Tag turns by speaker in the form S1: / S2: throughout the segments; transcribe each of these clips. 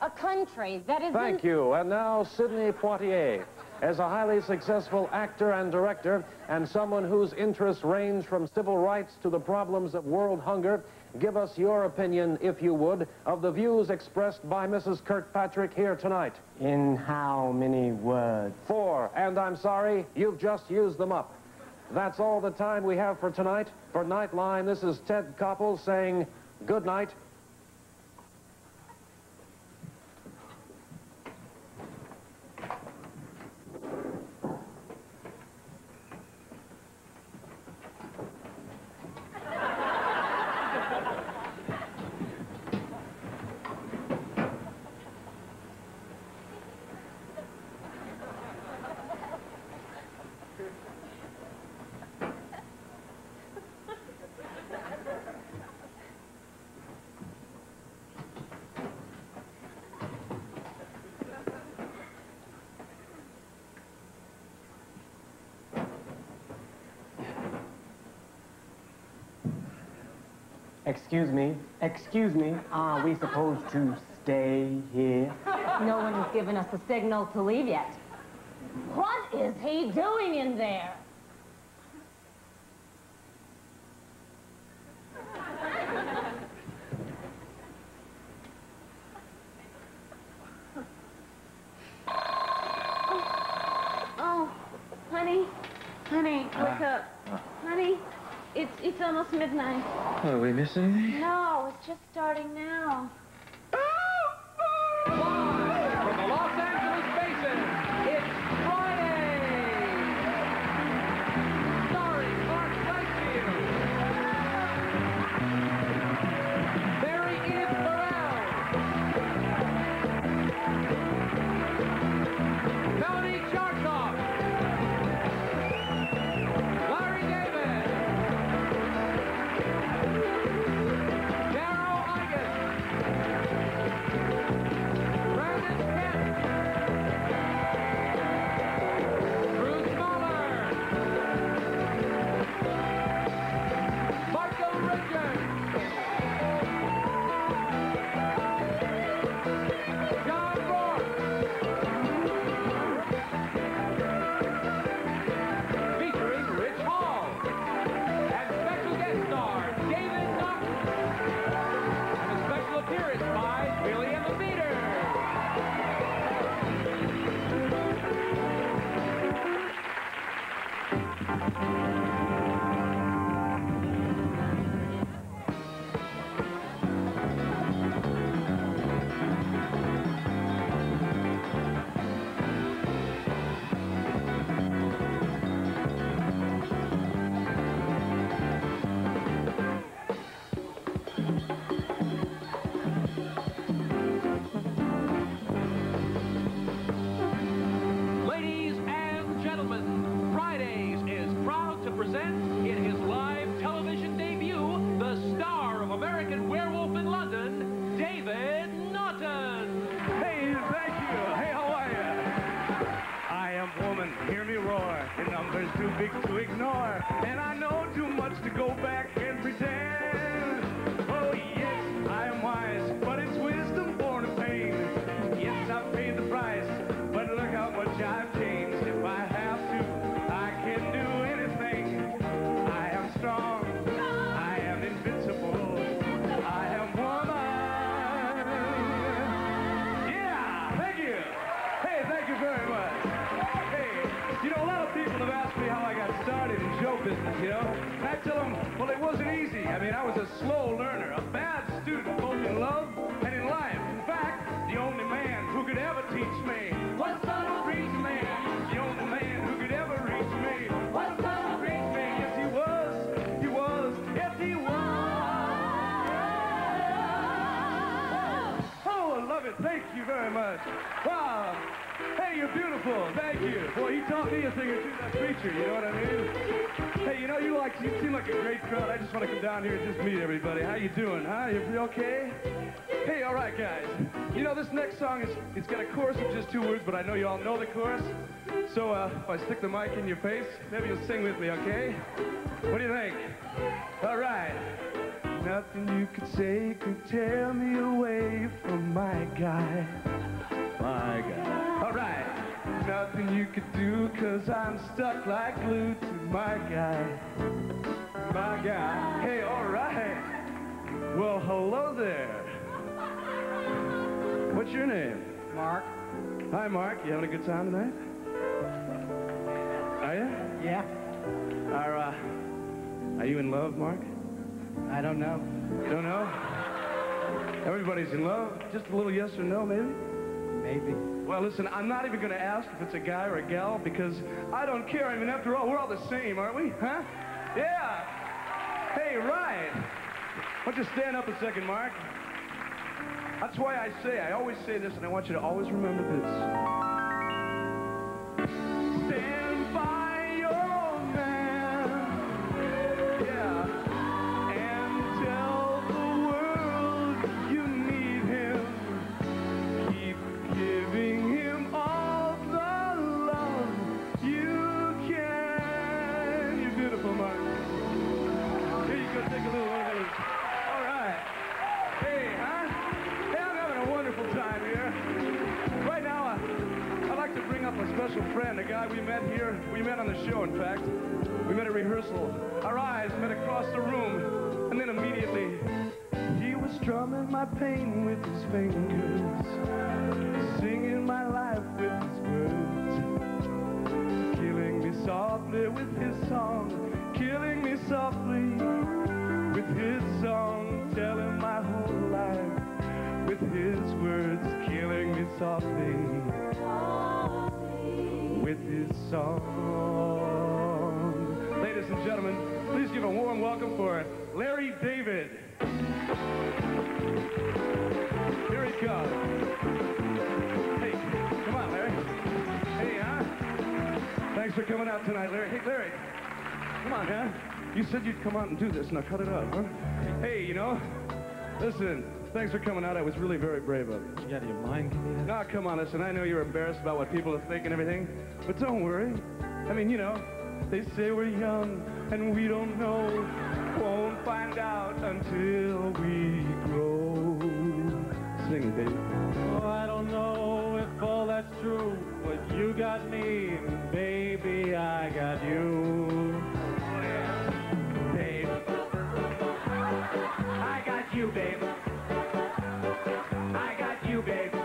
S1: a country that is...
S2: Thank you. And now, Sidney Poitier. As a highly successful actor and director, and someone whose interests range from civil rights to the problems of world hunger, give us your opinion, if you would, of the views expressed by Mrs. Kirkpatrick here tonight.
S3: In how many words?
S2: 4, and I'm sorry, you've just used them up. That's all the time we have for tonight. For Nightline, this is Ted Koppel saying good night.
S3: Excuse me, are we supposed to stay here?
S1: No one has given us a signal to leave yet. What is he doing in there?
S4: Oh, honey, wake up. Honey, it's almost midnight.
S5: Oh, did we miss anything?
S4: No, it's just starting now.
S2: Live from the Los Angeles Basin, it's Friday! Starring Mark Lightfield, Maryedith Burrell, Melanie Chartoff, Larry David,
S6: too big to ignore, and I know too much to go back and pretend. Oh yes, I am wise, but it's wisdom born of pain. Yes, I've paid the price, but look how much I've changed. If I have to, I can do anything. I am strong, I am invincible, I am woman. Yeah, thank you. Hey, thank you very much. You know, a lot of people have asked me how I got started in show business, you know? And I tell them, well, it wasn't easy. I mean, I was a slow learner, a bad student, both in love and in life. In fact, the only man who could ever teach me was son of reach me. The only man who could ever reach me was son of reach me. Yes, he was, yes, he was. Oh, I love it. Thank you very much. Wow. Hey, you're beautiful. Thank you. Boy, he taught me a thing or two, that preacher, you know what I mean? Hey, you know, you seem like a great crowd. I just want to come down here and just meet everybody. How you doing, huh? You okay? Hey, all right, guys. You know, this next song, it's got a chorus of just 2 words, but I know you all know the chorus. So, if I stick the mic in your face, maybe you'll sing with me, okay? What do you think? All right. Nothing you could say could tear me away from my guy. My guy. All right. Nothing you could do, 'cause I'm stuck like glue to my guy. My guy. Hey, all right. Well, hello there. What's your name?
S3: Mark?
S6: Hi, Mark. You having a good time tonight? Are you?
S3: Yeah?
S6: Are you in love, Mark?
S3: I don't know.
S6: You don't know? Everybody's in love. Just a little yes or no, maybe?
S3: Maybe.
S6: Well, listen, I'm not even going to ask if it's a guy or a gal, because I don't care. I mean, after all, we're all the same, aren't we? Huh? Yeah. Hey, right. Why don't you stand up a second, Mark? That's why I always say this, and I want you to always remember this. Stand by your man. Yeah. And tell the world you need him. Keep giving him all the love you can. You're beautiful, Mark. Here you go, take a little one of these. All right. Hey, huh? Hey, I'm having a wonderful time here. Right now, I'd like to bring up a special friend, a guy we met here. We met on the show, in fact. We met at rehearsal. Our eyes met across the room, and then immediately, he was strumming my pain with his fingers, singing my life with his words, killing me softly with his song, killing me softly with his song, telling my whole life with his words, killing me softly with his song. Ladies and gentlemen, please give a warm welcome for Larry David. Here he comes. Hey, come on, Larry. Hey, huh? Thanks for coming out tonight, Larry. Hey, Larry, come on, huh? You said you'd come out and do this. Now cut it out, huh? Hey, you know, listen, thanks for coming out. I was really very brave of you.
S3: You out of your mind?
S6: Now, come on, listen, I know you're embarrassed about what people think and everything, but don't worry. I mean, you know, they say we're young and we don't know. Won't find out until we grow. Sing it, baby.
S3: Oh, I don't know if all that's true, but you got me, and baby, I got you.
S6: Babe. I got you, babe. I got you, babe.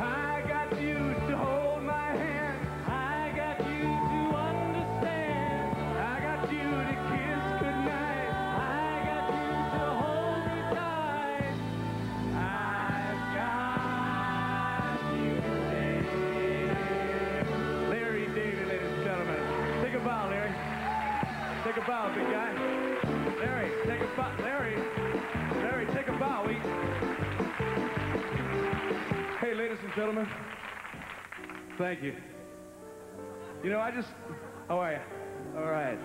S6: I got you to hold my hand.
S3: I got you to understand.
S6: I got you to kiss goodnight.
S3: I got you to hold me tight.
S6: I've got you, babe. Larry David, ladies and gentlemen. Take a bow, Larry. Take a bow, big guy. Larry, take a bow. Larry, take a bow. Hey, ladies and gentlemen. Thank you. You know, how are you? All right.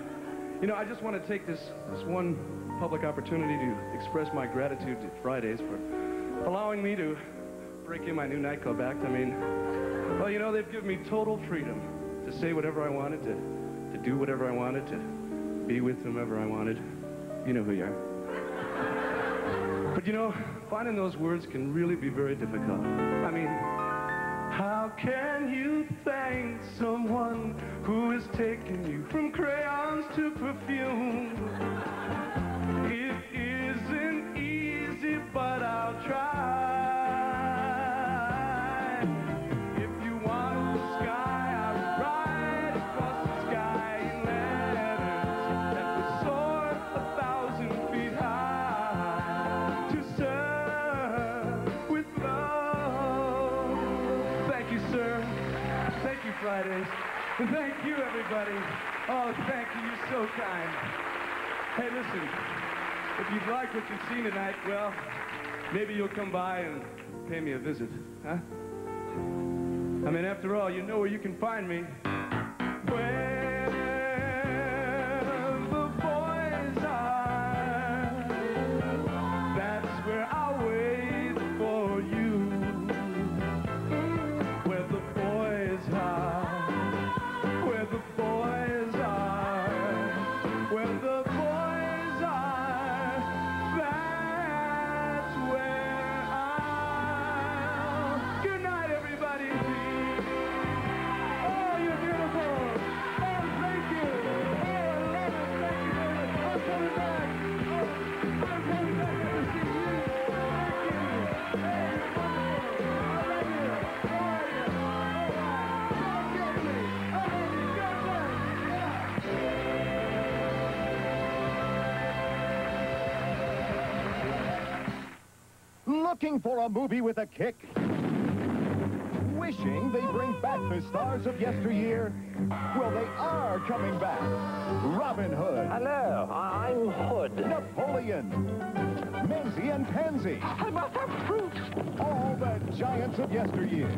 S6: You know, I just want to take this one public opportunity to express my gratitude to Fridays for allowing me to break in my new nightclub act. I mean, well, you know, they've given me total freedom to say whatever I wanted, to do whatever I wanted, to be with whomever I wanted. You know who you are. But you know, finding those words can really be very difficult. I mean, how can you thank someone who has taken you from crayons to perfume? It isn't easy, but I'll try. If you want the sky, I'll ride across the sky in letters that would soar 1,000 feet high to serve with love. Thank you, sir. Thank you, Fridays. And thank you, everybody. Oh, thank you. You're so kind. Hey, listen. If you've liked what you've seen tonight, well, maybe you'll come by and pay me a visit, huh? I mean, after all, you know where you can find me. Where the boys are, that's where I'll wait for you. Where the boys are, where the boys are, where the boys are.
S5: Looking for a movie with a kick? Wishing they bring back the stars of yesteryear? Well, they are coming back. Robin Hood.
S7: Hello, I'm Hood.
S5: Napoleon. Maisie and Pansy.
S7: I must have fruit.
S5: All the giants of yesteryear.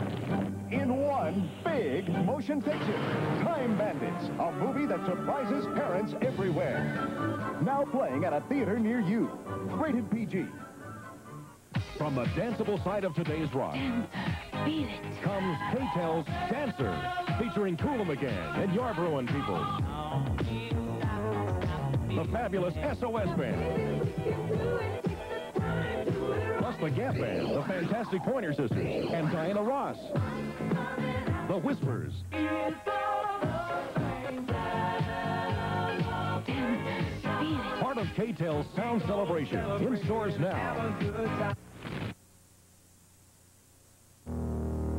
S5: In one big motion picture. Time Bandits, a movie that surprises parents everywhere. Now playing at a theater near you. Rated PG. From the danceable side of today's rock.
S4: Beat it.
S5: Comes K-Tel's Dancer, featuring Kool McGann and Yarbrough and People. The fabulous SOS Band. Plus the Gap Band, the Fantastic Pointer Sisters, and Diana Ross. The Whispers. Part of K-Tel's Sound Celebration, in stores now.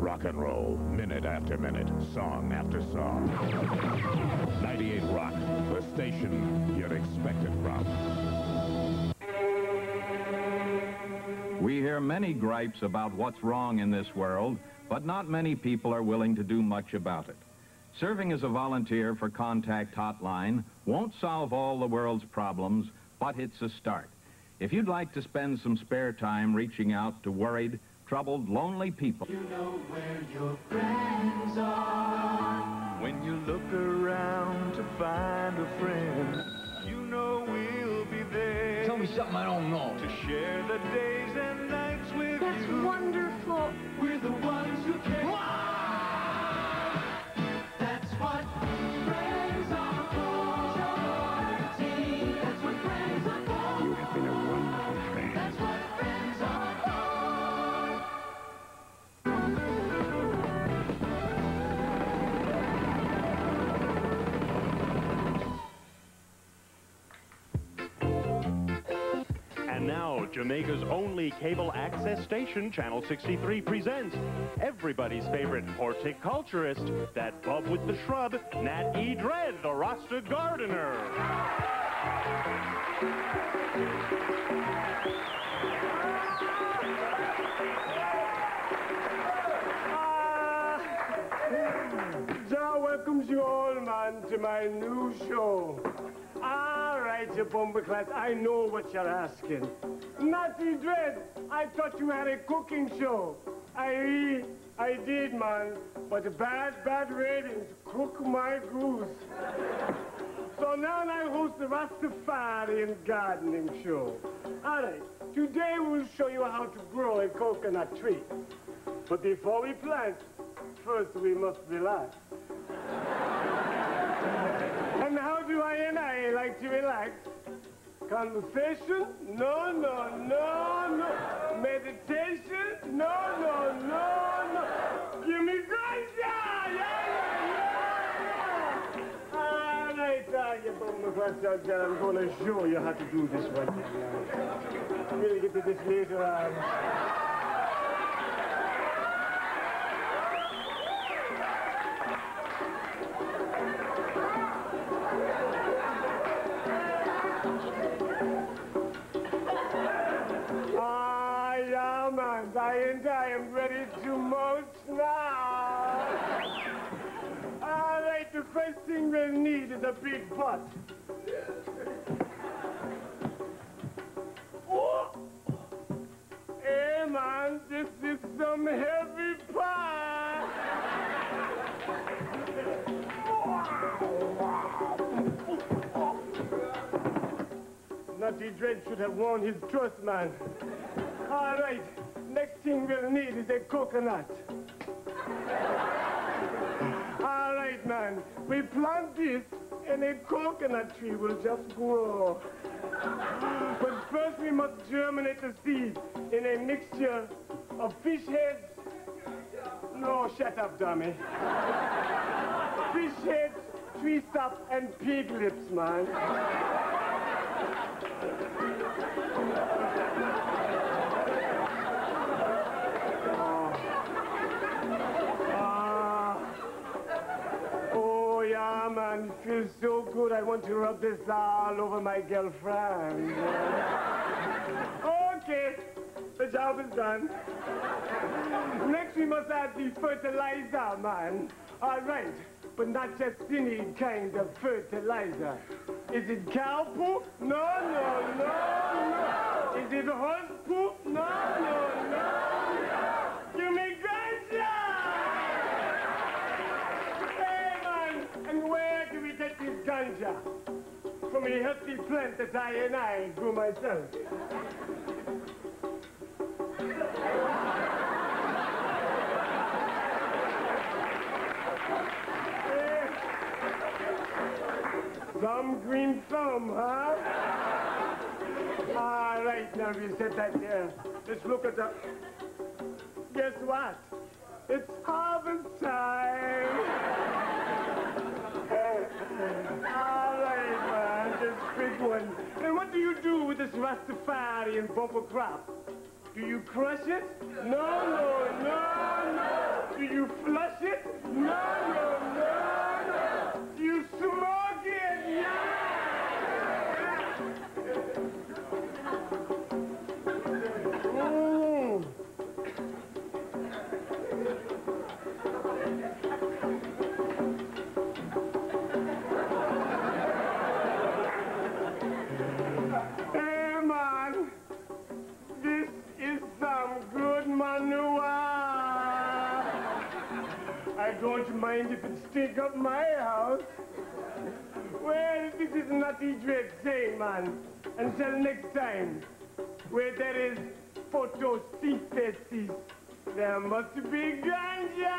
S8: Rock and roll, minute after minute, song after song. 98 Rock, the station you'd expect it from.
S9: We hear many gripes about what's wrong in this world, but not many people are willing to do much about it. Serving as a volunteer for Contact Hotline won't solve all the world's problems, but it's a start. If you'd like to spend some spare time reaching out to worried, troubled, lonely people.
S10: You know where your friends are. When you look around to find a friend, you know we'll be there.
S11: Tell me something I don't know.
S10: To share the days and nights with
S4: That's
S10: you.
S4: That's wonderful.
S10: We're the ones who care. That's what friends are for. See, that's what friends are for.
S8: You have been a wonderful friend.
S10: That's what friends are for.
S12: And now, Jamaica's only cable access station, Channel 63, presents everybody's favorite horticulturist, that bub with the shrub, Nat E. Dred, the Rasta gardener.
S13: Jah welcomes you all, man, to my new show. All right, you bumbleclats, I know what you're asking. Natty Dred, I thought you had a cooking show. I did, man, but bad ratings cook my goose. So now I host the Rastafarian gardening show. All right, today we'll show you how to grow a coconut tree. But before we plant, first we must relax. And how do I and I like to relax? Conversation? No, no, no, no. Meditation? No, no, no, no. Give me grace, yeah. All right, you bumbleclats, I'm going to show you how to do this one. We'll get to this later on. I am ready to mulch now. All right, the first thing we'll need is a big pot. Oh! Hey, man, this is some heavy pot. Natty Dred should have worn his trust, man. All right. Next thing we'll need is a coconut. All right, man. We plant this, and a coconut tree will just grow. But first we must germinate the seed in a mixture of fish heads. No, shut up, dummy. Fish heads, tree sap, and pig lips, man. Man, it feels so good. I want to rub this all over my girlfriend. Okay, The job is done. Next, we must add the fertilizer, man. All right, but not just any kind of fertilizer. Is it cow poop? No, no, no, no. Is it horse poop? No, no, no. Give me ganja! Hey, man, and where do we get this ganja? From a healthy plant that I grew myself. Some green thumb, huh? All right, now you said that there. Let's look at the... Guess what? It's harvest time. All right, man, just pick one. And what do you do with this Rastafarian bumper crop? Do you crush it? No, no, no, no. Do you flush it? No, no, no, no. Do you smoke it? Yeah. Hey, man. This is some good manure. I don't mind if it stink up my house. Well, this is Naughty Dred saying, man. Until next time, where there is photosynthesis, there must be ganja.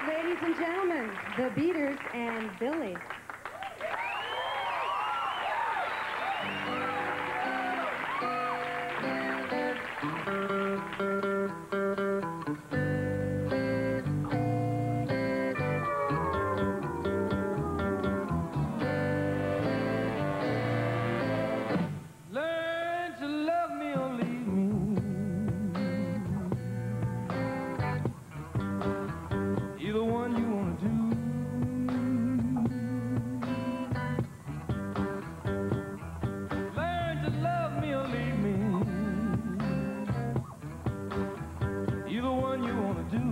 S11: Ladies and gentlemen, the Beaters and Billy.
S3: Learn to love me or leave me. Either one you want to do. Learn to love me or leave me. Either one you want to do.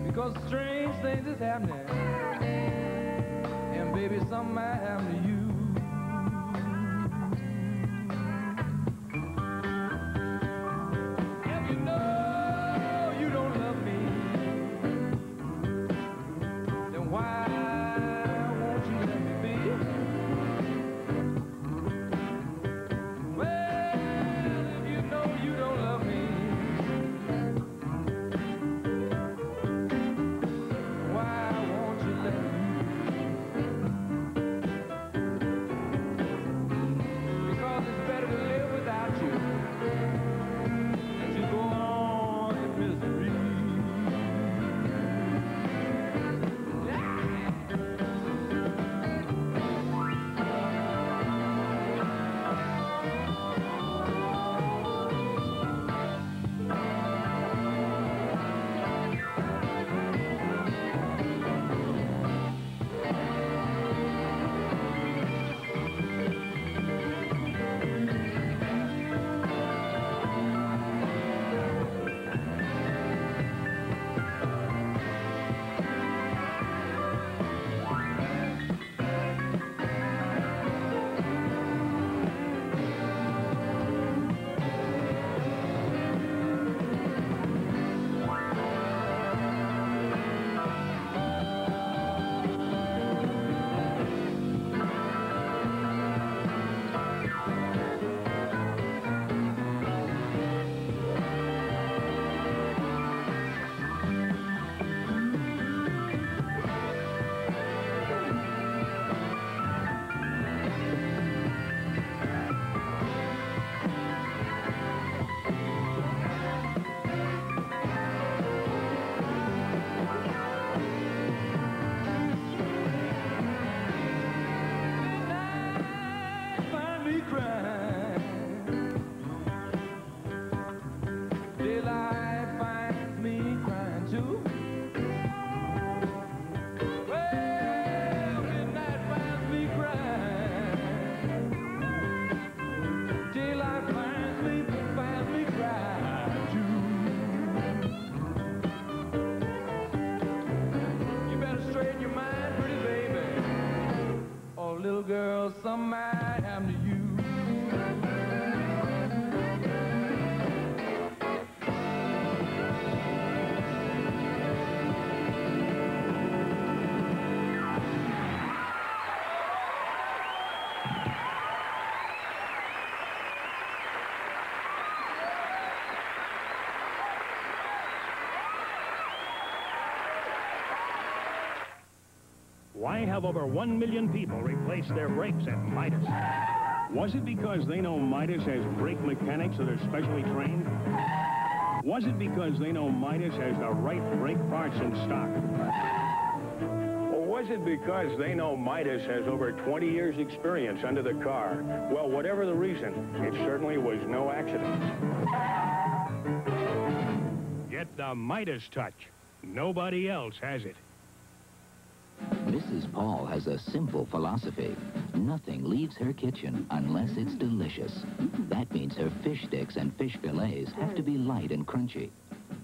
S3: Because strange things is happening. And baby, something might happen to you. If you know you don't love me, then why won't you let me be? Well, if you know you don't love me, why won't you let me?
S14: lonesome I am to you.
S15: Why have over 1 million people replaced their brakes at Midas? Was it because they know Midas has brake mechanics that are specially trained? Was it because they know Midas has the right brake parts in stock? Or was it because they know Midas has over 20 years' experience under the car? Well, whatever the reason, it certainly was no accident. Get the Midas touch. Nobody else has it.
S16: Mrs. Paul has a simple philosophy. Nothing leaves her kitchen unless it's delicious. That means her fish sticks and fish fillets have to be light and crunchy.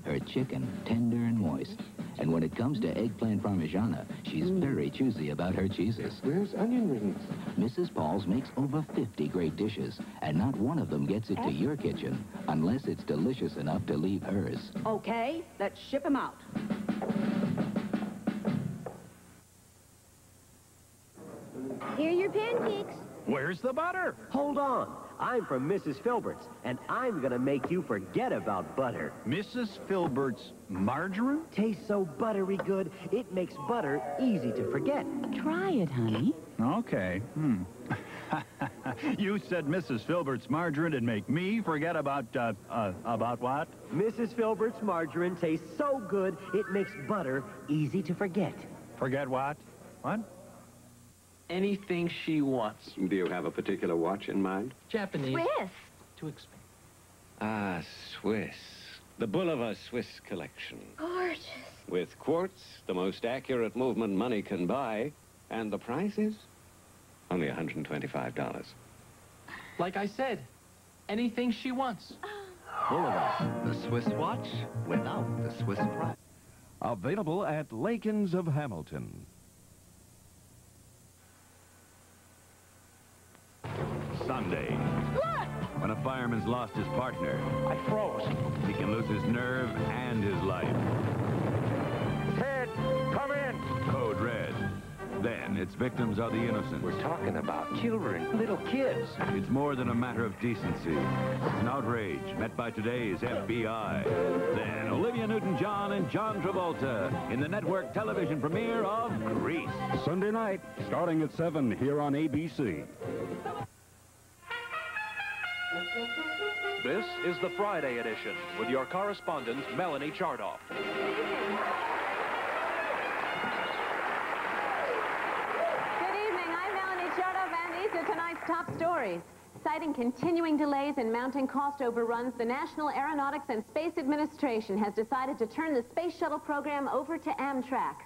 S16: Her chicken, tender and moist. And when it comes to eggplant parmigiana, she's very choosy about her cheeses.
S2: Where's onion rings?
S16: Mrs. Paul's makes over 50 great dishes, and not one of them gets it to your kitchen unless it's delicious enough to leave hers.
S17: Okay, let's ship them out.
S4: Here are your pancakes.
S18: Where's the butter?
S19: Hold on. I'm from Mrs. Filbert's, and I'm gonna make you forget about butter.
S18: Mrs. Filbert's margarine?
S19: Tastes so buttery good, it makes butter easy to forget.
S17: Try it, honey.
S18: Okay. You said Mrs. Filbert's margarine and make me forget about what?
S19: Mrs. Filbert's margarine tastes so good, it makes butter easy to forget.
S18: Forget what? What?
S20: Anything she wants.
S21: Do you have a particular watch in mind?
S20: Japanese.
S4: Swiss.
S20: Too expensive.
S21: Ah, Swiss. The Boulevard Swiss collection.
S4: Gorgeous.
S21: With quartz, the most accurate movement money can buy, and the price is only $125.
S20: Like I said, anything she wants.
S22: Boulevard, the Swiss watch without the Swiss price.
S23: Available at Lakins of Hamilton.
S8: Sunday.
S4: Look!
S8: When a fireman's lost his partner,
S15: I froze.
S8: he can lose his nerve and his life.
S15: Ted, come in.
S8: Code Red. Then its victims are the innocent.
S22: We're talking about children, little kids.
S8: It's more than a matter of decency. It's an outrage met by today's FBI. Then Olivia Newton-John and John Travolta in the network television premiere of Grease.
S24: Sunday night, starting at 7 here on ABC.
S25: This is the Friday edition with your correspondent, Melanie Chardoff.
S1: Good evening. I'm Melanie Chardoff, and these are tonight's top stories. Citing continuing delays and mounting cost overruns, the National Aeronautics and Space Administration has decided to turn the Space Shuttle program over to Amtrak.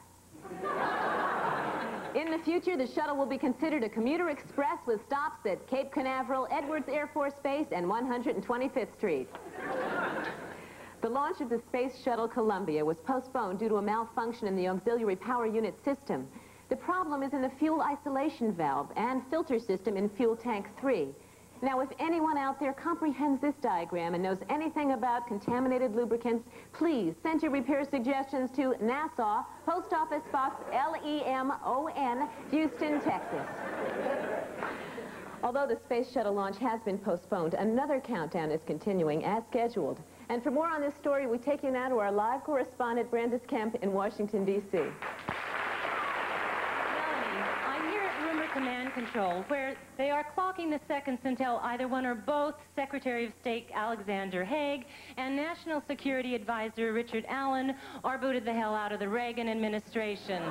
S1: In the future, the shuttle will be considered a commuter express with stops at Cape Canaveral, Edwards Air Force Base, and 125th Street. The launch of the Space Shuttle Columbia was postponed due to a malfunction in the auxiliary power unit system. The problem is in the fuel isolation valve and filter system in fuel tank 3. Now, if anyone out there comprehends this diagram and knows anything about contaminated lubricants, please send your repair suggestions to Nassau, Post Office Box LEMON, Houston, Texas. Although the Space Shuttle launch has been postponed, another countdown is continuing as scheduled. And for more on this story, we take you now to our live correspondent, Brandis Kemp in Washington, D.C.
S26: Command Control, where they are clocking the seconds until either one or both Secretary of State Alexander Haig and National Security Advisor Richard Allen are booted the hell out of the Reagan administration.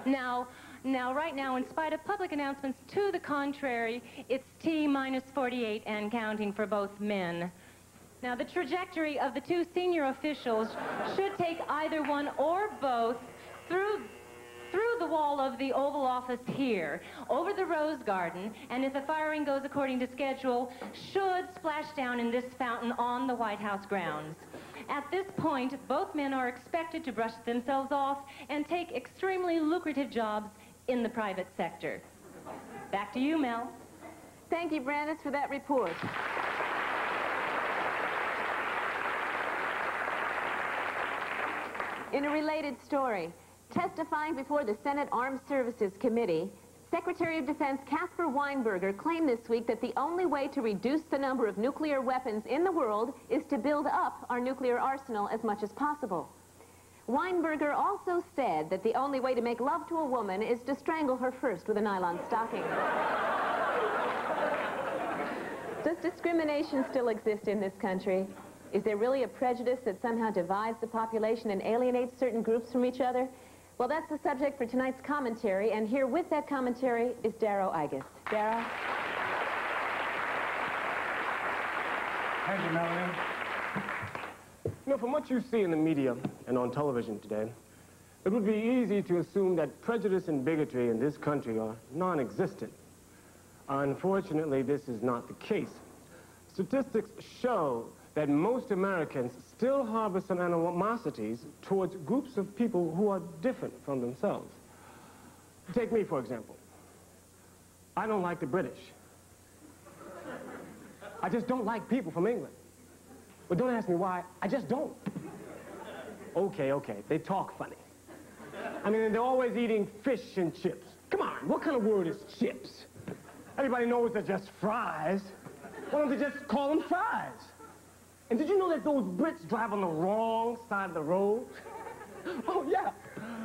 S26: Now, right now, in spite of public announcements to the contrary, it's T-48 and counting for both men. Now, the trajectory of the two senior officials should take either one or both through the wall of the Oval Office here, over the Rose Garden, and if the firing goes according to schedule, should splash down in this fountain on the White House grounds. At this point, both men are expected to brush themselves off and take extremely lucrative jobs in the private sector. Back to you, Mel.
S1: Thank you, Brandis, for that report. In a related story, testifying before the Senate Armed Services Committee, Secretary of Defense Caspar Weinberger claimed this week that the only way to reduce the number of nuclear weapons in the world is to build up our nuclear arsenal as much as possible. Weinberger also said that the only way to make love to a woman is to strangle her first with a nylon stocking. Does discrimination still exist in this country? Is there really a prejudice that somehow divides the population and alienates certain groups from each other? Well, that's the subject for tonight's commentary, and here with that commentary is Darrow Igust. Darrow?
S13: Thank you, Maryedith. You know, from what you see in the media and on television today, it would be easy to assume that prejudice and bigotry in this country are non-existent. Unfortunately, this is not the case. Statistics show that most Americans still harbor some animosities towards groups of people who are different from themselves. Take me, for example. I don't like the British. I just don't like people from England. But don't ask me why, I just don't. Okay, they talk funny. I mean, they're always eating fish and chips. Come on, what kind of word is chips? Everybody knows they're just fries. Why don't they just call them fries? And did you know that those Brits drive on the wrong side of the road? Oh, yeah.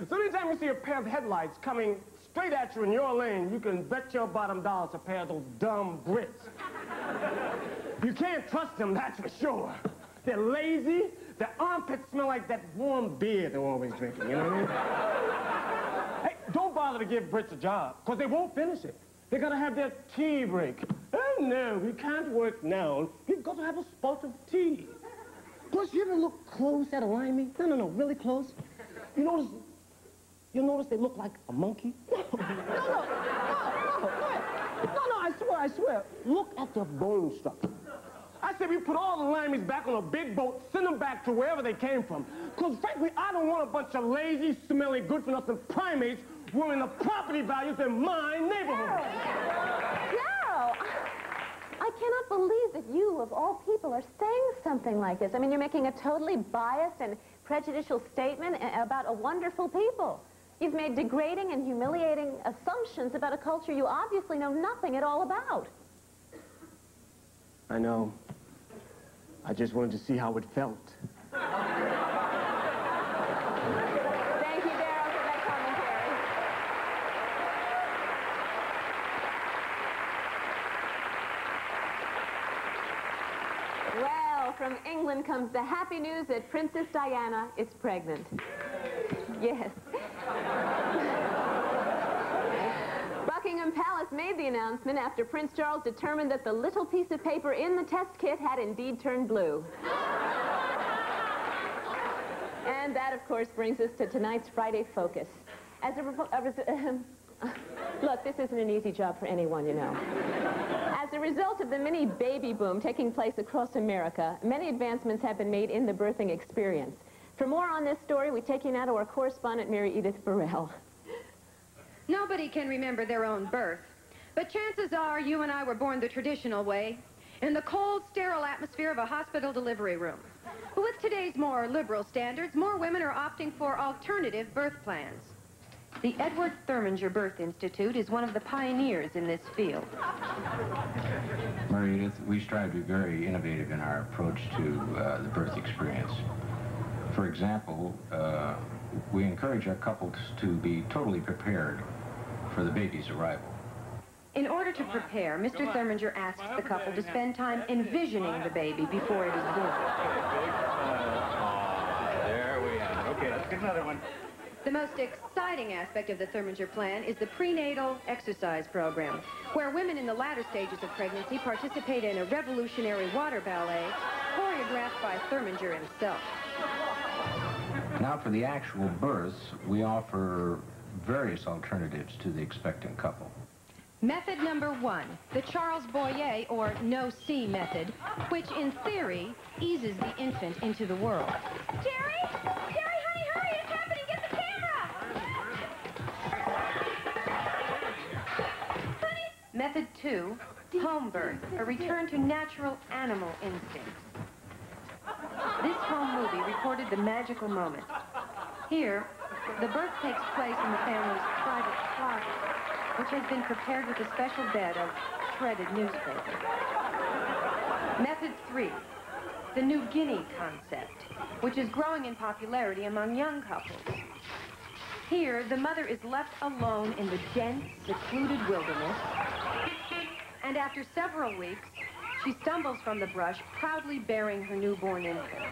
S13: So anytime you see a pair of headlights coming straight at you in your lane, you can bet your bottom dollar it's a pair of those dumb Brits. You can't trust them, that's for sure. They're lazy, their armpits smell like that warm beer they're always drinking, you know what I mean? Hey, don't bother to give Brits a job, because they won't finish it. They're gonna have their tea break. Oh, no, we can't work now. We've got to have a spot of tea. Plus, you ever look close at a limey? No, really close. You notice they look like a monkey? No, I swear. Look at their bone structure. I said we put all the limeys back on a big boat, send them back to wherever they came from. Because, frankly, I don't want a bunch of lazy, smelly, good-for-nothing primates ruining the property values in my neighborhood.
S1: Darrow, I cannot believe that you, of all people, are saying something like this. I mean, you're making a totally biased and prejudicial statement about a wonderful people. You've made degrading and humiliating assumptions about a culture you obviously know nothing at all about.
S13: I know. I just wanted to see how it felt.
S1: Thank you, Darrow, for that commentary. Well, from England comes the happy news that Princess Diana is pregnant. Yes. Buckingham Palace made the announcement after Prince Charles determined that the little piece of paper in the test kit had indeed turned blue. And that, of course, brings us to tonight's Friday Focus. Look, this isn't an easy job for anyone, you know. As a result of the mini baby boom taking place across America, many advancements have been made in the birthing experience. For more on this story, we take you now to our correspondent, Maryedith Burrell.
S11: Nobody can remember their own birth, but chances are you and I were born the traditional way, in the cold, sterile atmosphere of a hospital delivery room. But with today's more liberal standards, more women are opting for alternative birth plans. The Edward Thurminger Birth Institute is one of the pioneers in this field.
S5: Maryedith, we strive to be very innovative in our approach to the birth experience. For example, we encourage our couples to be totally prepared for the baby's arrival.
S11: In order to prepare, Mr. Thurminger asked the couple to spend time envisioning the baby before it is born.
S18: There we have it. Okay, let's get another one.
S11: The most exciting aspect of the Thurminger plan is the prenatal exercise program, where women in the latter stages of pregnancy participate in a revolutionary water ballet choreographed by Thurminger himself.
S5: Now, for the actual births, we offer various alternatives to the expectant couple.
S11: Method number 1, the Charles Boyer, or no-see method, which in theory eases the infant into the world.
S4: Jerry! Jerry, honey, hurry! It's happening! Get the camera! Honey,
S11: Method 2, home birth, a return to natural animal instincts. This home movie recorded the magical moment. Here, the birth takes place in the family's private closet, which has been prepared with a special bed of shredded newspaper. Method 3, the New Guinea concept, which is growing in popularity among young couples. Here, the mother is left alone in the dense, secluded wilderness, and after several weeks, she stumbles from the brush, proudly bearing her newborn infant.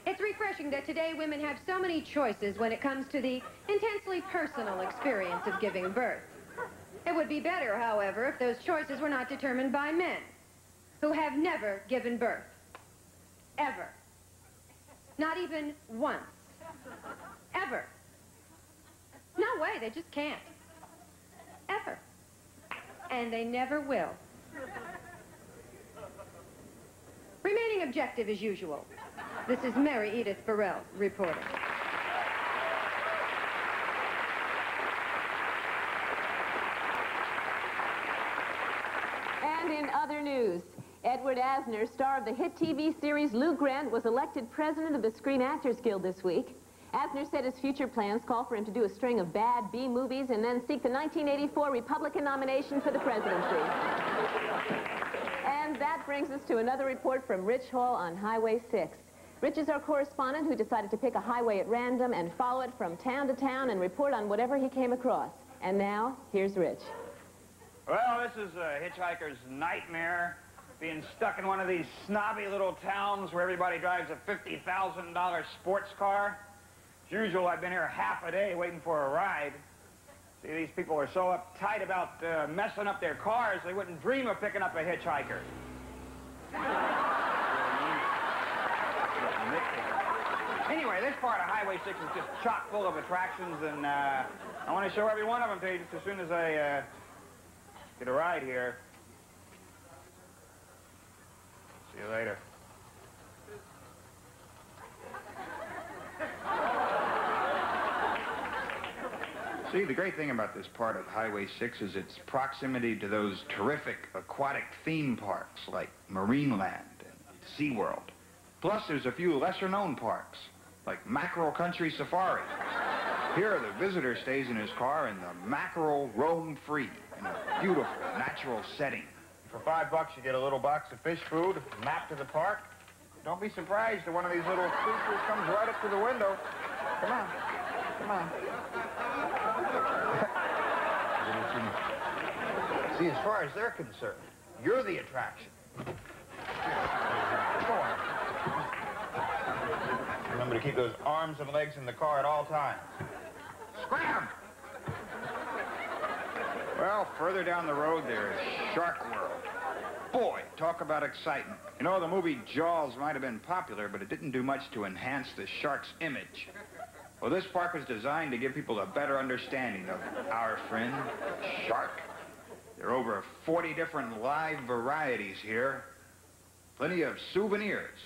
S11: It's refreshing that today women have so many choices when it comes to the intensely personal experience of giving birth. It would be better, however, if those choices were not determined by men who have never given birth. Ever. Not even once. Ever. No way, they just can't. Ever. And they never will. Remaining objective as usual. This is Maryedith Burrell reporting.
S1: And in other news, Edward Asner, star of the hit TV series Lou Grant, was elected president of the Screen Actors Guild this week. Asner said his future plans call for him to do a string of bad B movies and then seek the 1984 Republican nomination for the presidency. And that brings us to another report from Rich Hall on Highway 6. Rich is our correspondent who decided to pick a highway at random and follow it from town to town and report on whatever he came across. And now, here's Rich.
S6: Well, this is a hitchhiker's nightmare, being stuck in one of these snobby little towns where everybody drives a $50,000 sports car. As usual, I've been here half a day waiting for a ride. See, these people are so uptight about messing up their cars, they wouldn't dream of picking up a hitchhiker. Anyway, this part of Highway 6 is just chock full of attractions, and I want to show every one of them to you just as soon as I get a ride here. See you later. See, the great thing about this part of Highway 6 is its proximity to those terrific aquatic theme parks like Marineland and SeaWorld. Plus, there's a few lesser-known parks, like Mackerel Country Safari. Here, the visitor stays in his car and the mackerel roam free in a beautiful, natural setting. For $5, you get a little box of fish food, a map to the park. Don't be surprised if one of these little creatures comes right up to the window. Come on. Come on. See, as far as they're concerned, you're the attraction. Go on. Remember to keep those arms and legs in the car at all times. Scram! Well, further down the road, there's Shark World. Boy, talk about excitement. You know, the movie Jaws might have been popular, but it didn't do much to enhance the shark's image. Well, this park was designed to give people a better understanding of our friend, the shark. There are over 40 different live varieties here. Plenty of souvenirs.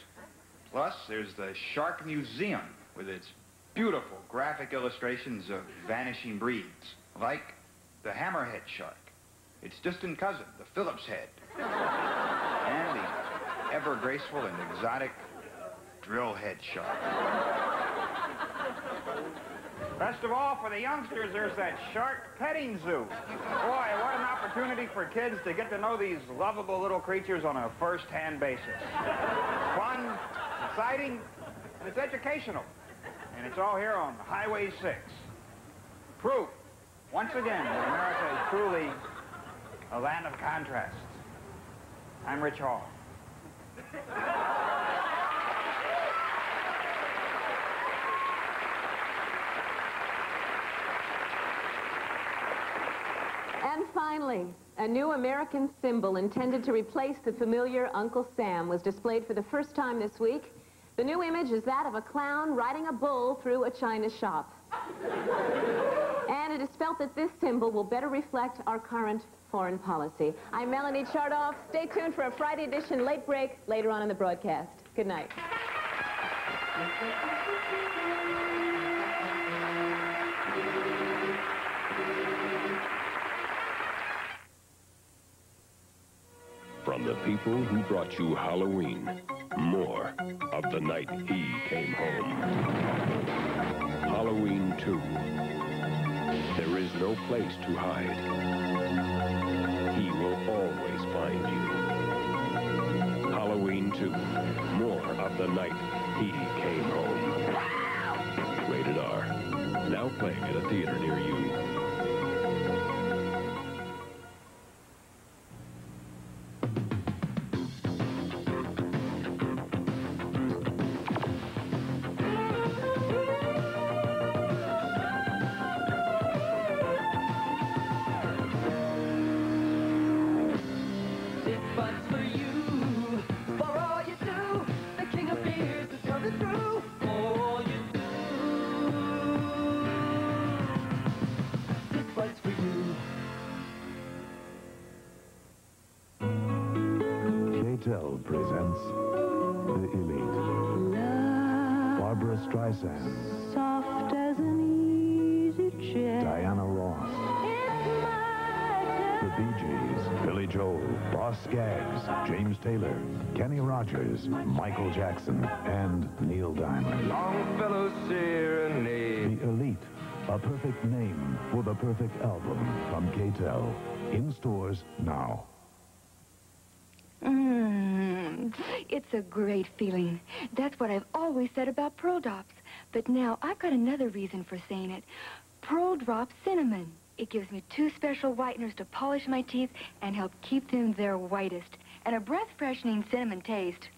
S6: Plus, there's the Shark Museum with its beautiful graphic illustrations of vanishing breeds, like the hammerhead shark, its distant cousin, the Phillips head, and the ever-graceful and exotic drillhead shark. Best of all, for the youngsters, there's that shark petting zoo. Boy, what an opportunity for kids to get to know these lovable little creatures on a first-hand basis. Fun, exciting, and it's educational. And it's all here on Highway 6. Proof, once again, that America is truly a land of contrasts. I'm Rich Hall.
S1: And finally, a new American symbol intended to replace the familiar Uncle Sam was displayed for the first time this week. The new image is that of a clown riding a bull through a china shop. And it is felt that this symbol will better reflect our current foreign policy. I'm Melanie Chardoff. Stay tuned for a Friday edition late break later on in the broadcast. Good night.
S3: From the people who brought you Halloween, more of the night he came home. Halloween 2. There is no place to hide. He will always find you. Halloween 2. More of the night he came home. Rated R. Now playing at a theater near you.
S7: Koppel presents The Elite. Barbara Streisand.
S4: Soft as an easy chair.
S7: Diana Ross. The Bee Gees. Billy Joel. Boss Skaggs. James Taylor. Kenny Rogers. Michael Jackson. And Neil Diamond.
S9: Longfellow Serenade.
S7: The Elite. A perfect name for the perfect album from K-Tel. In stores now.
S10: It's a great feeling. That's what I've always said about Pearl Drops. But now I've got another reason for saying it. Pearl Drop Cinnamon. It gives me 2 special whiteners to polish my teeth and help keep them their whitest. And a breath-freshening cinnamon taste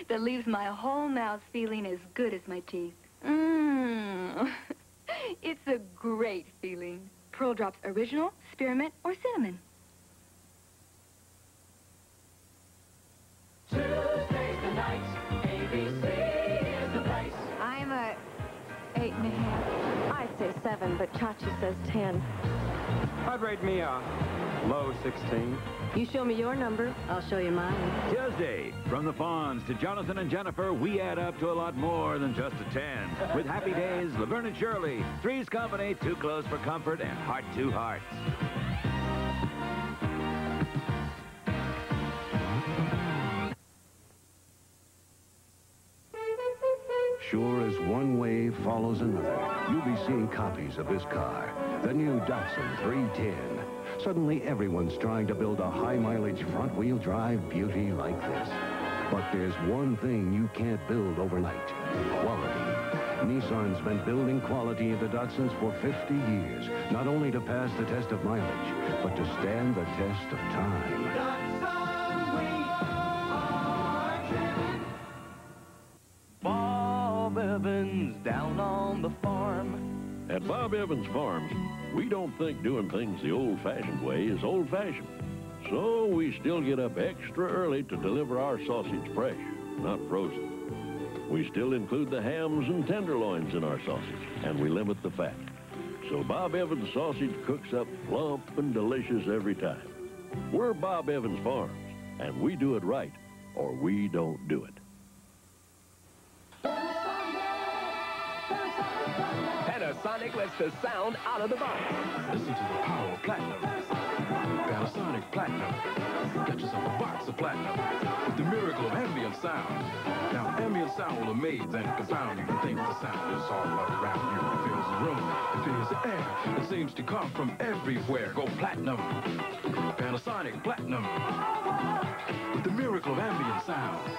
S10: that leaves my whole mouth feeling as good as my teeth. It's a great feeling. Pearl Drops Original, Spearmint, or Cinnamon.
S4: Tuesdays the night, ABC is the place.
S11: I'm a 8.5.
S12: I'd say 7, but Chachi says 10.
S9: I'd rate me a low 16.
S12: You show me your number, I'll show you mine.
S8: Tuesday, from the Fawns to Jonathan and Jennifer, we add up to a lot more than just a 10. With Happy Days, Laverne and Shirley, Three's Company, Too Close for Comfort, and Heart to Hearts.
S14: Sure as one wave follows another, you'll be seeing copies of this car, the new Datsun 310. Suddenly, everyone's trying to build a high-mileage front-wheel drive beauty like this. But there's one thing you can't build overnight: quality. Nissan's been building quality into Datsuns for 50 years, not only to pass the test of mileage, but to stand the test of time.
S9: Bob Evans down on the farm.
S3: At Bob Evans Farms, we don't think doing things the old-fashioned way is old-fashioned. So we still get up extra early to deliver our sausage fresh, not frozen. We still include the hams and tenderloins in our sausage, and we limit the fat. So Bob Evans sausage cooks up plump and delicious every time. We're Bob Evans Farms, and we do it right, or we don't do it.
S9: Panasonic lets the sound out of the box.
S27: Listen to the power of platinum. Panasonic Platinum. Get yourself a box of platinum with the miracle of ambient sound. Now, ambient sound will amaze and confound you. You think the sound is all around you. It fills the room. It fills the air. It seems to come from everywhere. Go platinum. Panasonic Platinum. With the miracle of ambient sound.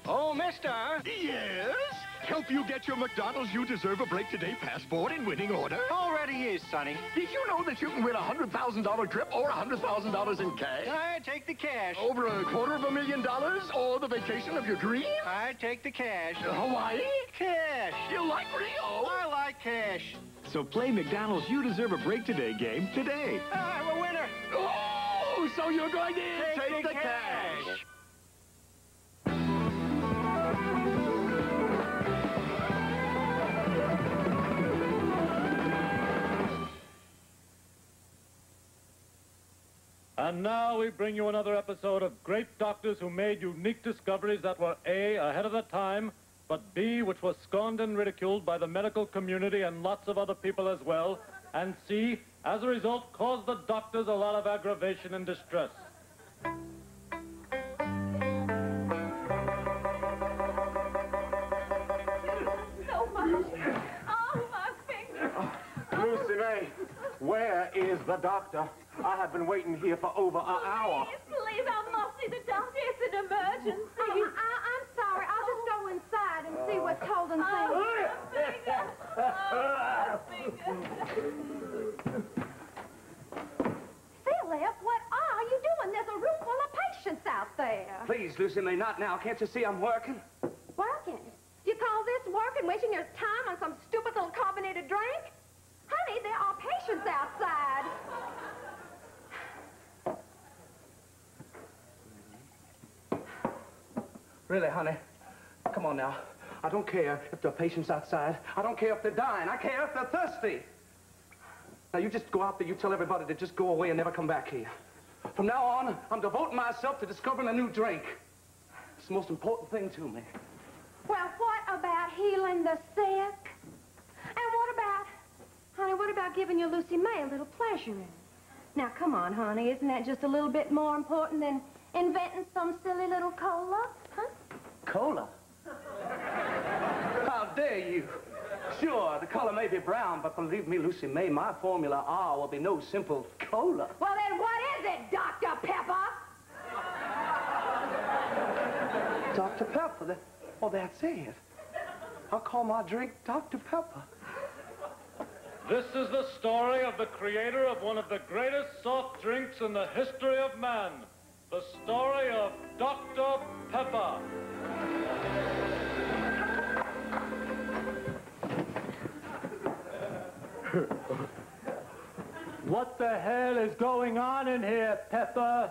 S9: Oh, mister. Yes? Help you get your McDonald's You Deserve a Break Today passport in winning order? Already is, Sonny. Did you know that you can win a $100,000 trip or $100,000 in cash? I take the cash. Over $250,000 or the vacation of your dreams? I take the cash. Hawaii? Cash. You like Rio? I like cash.
S18: So play McDonald's You Deserve a Break Today game today.
S9: I'm a winner. Oh, so you're going to take the cash.
S28: And now we bring you another episode of great doctors who made unique discoveries that were A, ahead of their time, but B, which were scorned and ridiculed by the medical community and lots of other people as well, and C, as a result, caused the doctors a lot of aggravation and distress.
S4: So much. Oh, my finger.
S13: Lucy May, where is the doctor? I have been waiting here for over an hour.
S4: Please, I must see the doctor. It's an emergency.
S11: I'm sorry. I'll just go inside and see what's holding things. Philip, what are you doing? There's a room full of patients out there.
S2: Please, Lucy May, not now. Can't you see I'm working?
S11: Working? You call this work and wasting your time on some stupid little carbonated drink? Honey, there are patients outside.
S2: Really, honey? Come on now. I don't care if there are patients outside. I don't care if they're dying. I care if they're thirsty. Now, you just go out there, you tell everybody to just go away and never come back here. From now on, I'm devoting myself to discovering a new drink. It's the most important thing to me.
S11: Well, what about healing the sick? And what about giving your Lucy May a little pleasure in it? Now, come on, honey. Isn't that just a little bit more important than inventing some silly little cola? Huh?
S2: Cola? How dare you? Sure, the color may be brown, but believe me, Lucy May, my Formula R will be no simple cola.
S11: Well, then what is it, Dr. Pepper?
S2: Dr. Pepper? Oh, that's it. I'll call my drink Dr. Pepper.
S28: This is the story of the creator of one of the greatest soft drinks in the history of man. The story of Dr. Pepper. What the hell is going on in here, Pepper?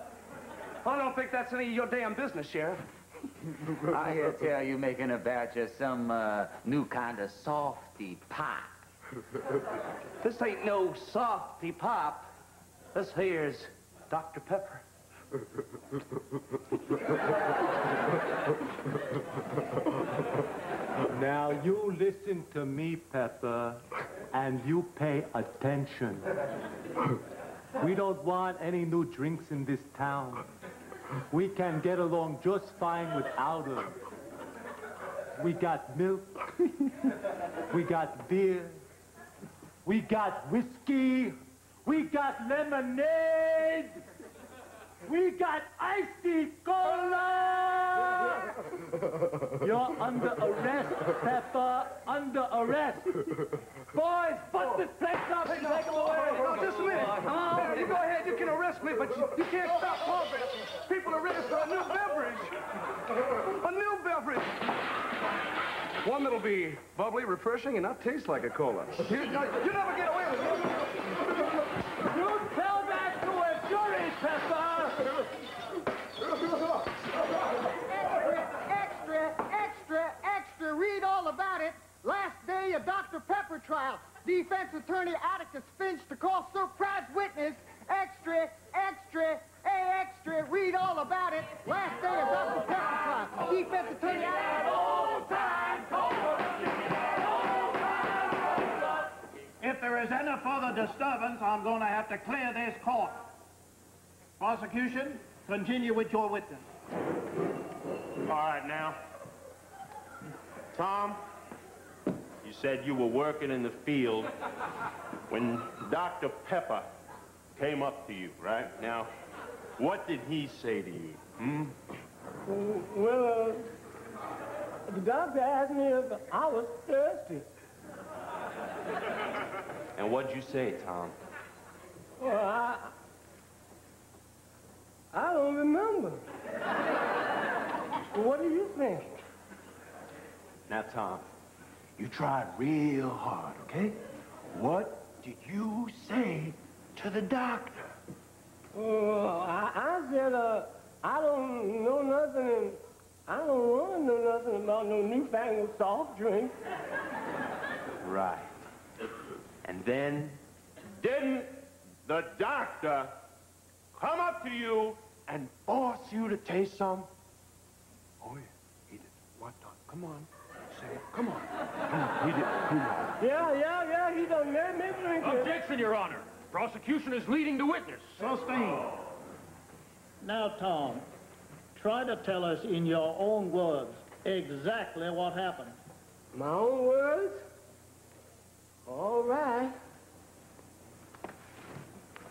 S2: I don't think that's any of your damn business, Sheriff.
S15: I hear tell you making a batch of some new kind of softy pop.
S2: This ain't no softy pop. This here's Dr. Pepper.
S28: Now you listen to me, Pepper, and you pay attention. We don't want any new drinks in this town. We can get along just fine without them. We got milk. We got beer. We got whiskey. We got lemonade. We got icy cola. You're under arrest, Pepper. Under arrest. Boys, put this place up and take them away.
S2: No, just a minute. Oh, you go ahead, you can arrest me, but you can't stop progress. People are ready for a new beverage. A new beverage. One that'll be bubbly, refreshing, and not taste like a cola. You never get away with it.
S28: You tell that to a jury, Pepper.
S16: Extra, read all about it. Last day of Dr. Pepper trial. Defense attorney Atticus Finch to call surprise witness. Extra, read all about it. Last day of Dr. Pepper trial. Defense attorney
S17: If there is any further disturbance, I'm going to have to clear this court. Prosecution, continue with your witness.
S19: All right, now. Tom, you said you were working in the field when Dr. Pepper came up to you, right? Now, what did he say to you?
S13: Well, the doctor asked me if I was thirsty.
S19: And what'd you say, Tom?
S13: Well, I don't remember. What do you think?
S19: Now, Tom, you tried real hard, okay? What did you say to the doctor?
S13: I said, I don't know nothing. I don't want to know nothing about no newfangled soft drink.
S19: Right. And then, didn't the doctor come up to you and force you to taste some? Oh, yeah, he did. What, Doc? Come on. Say
S28: Come on. He did.
S13: Yeah, he done made me drink it.
S28: Objection, Your Honor. Prosecution is leading the witness.
S17: Sustained. Now, Tom, try to tell us in your own words exactly what happened.
S13: My own words? All right.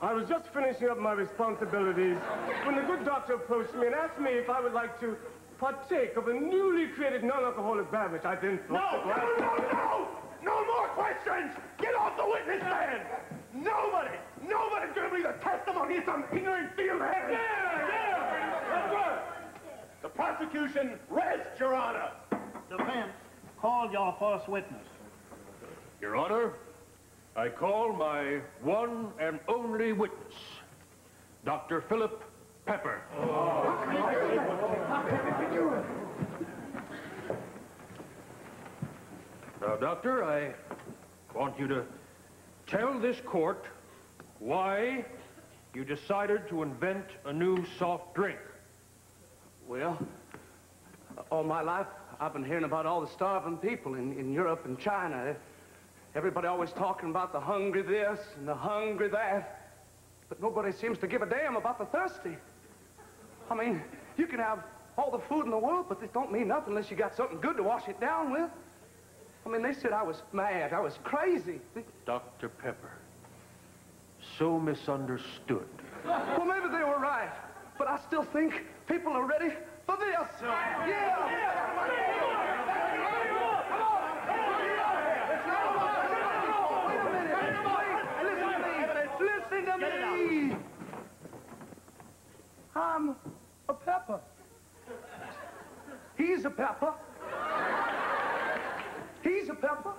S13: I was just finishing up my responsibilities when the good doctor approached me and asked me if I would like to partake of a newly created non-alcoholic beverage. I then thought
S9: No more questions! Get off the witness stand! Nobody's gonna believe the testimony of some ignorant field hand! Yeah! That's right! The prosecution rests, Your Honor!
S17: Defense, call your first witness.
S28: Your Honor, I call my one and only witness, Dr. Philip Pepper. Now, Doctor, I want you to tell this court why you decided to invent a new soft drink.
S2: Well, all my life, I've been hearing about all the starving people in Europe and China. Everybody always talking about the hungry this and the hungry that. But nobody seems to give a damn about the thirsty. I mean, you can have all the food in the world, but this don't mean nothing unless you got something good to wash it down with. I mean, they said I was mad. I was crazy.
S28: Dr. Pepper, so misunderstood.
S2: Well, maybe they were right, but I still think people are ready for this. Listen to me. I'm a pepper. He's a pepper. He's a pepper.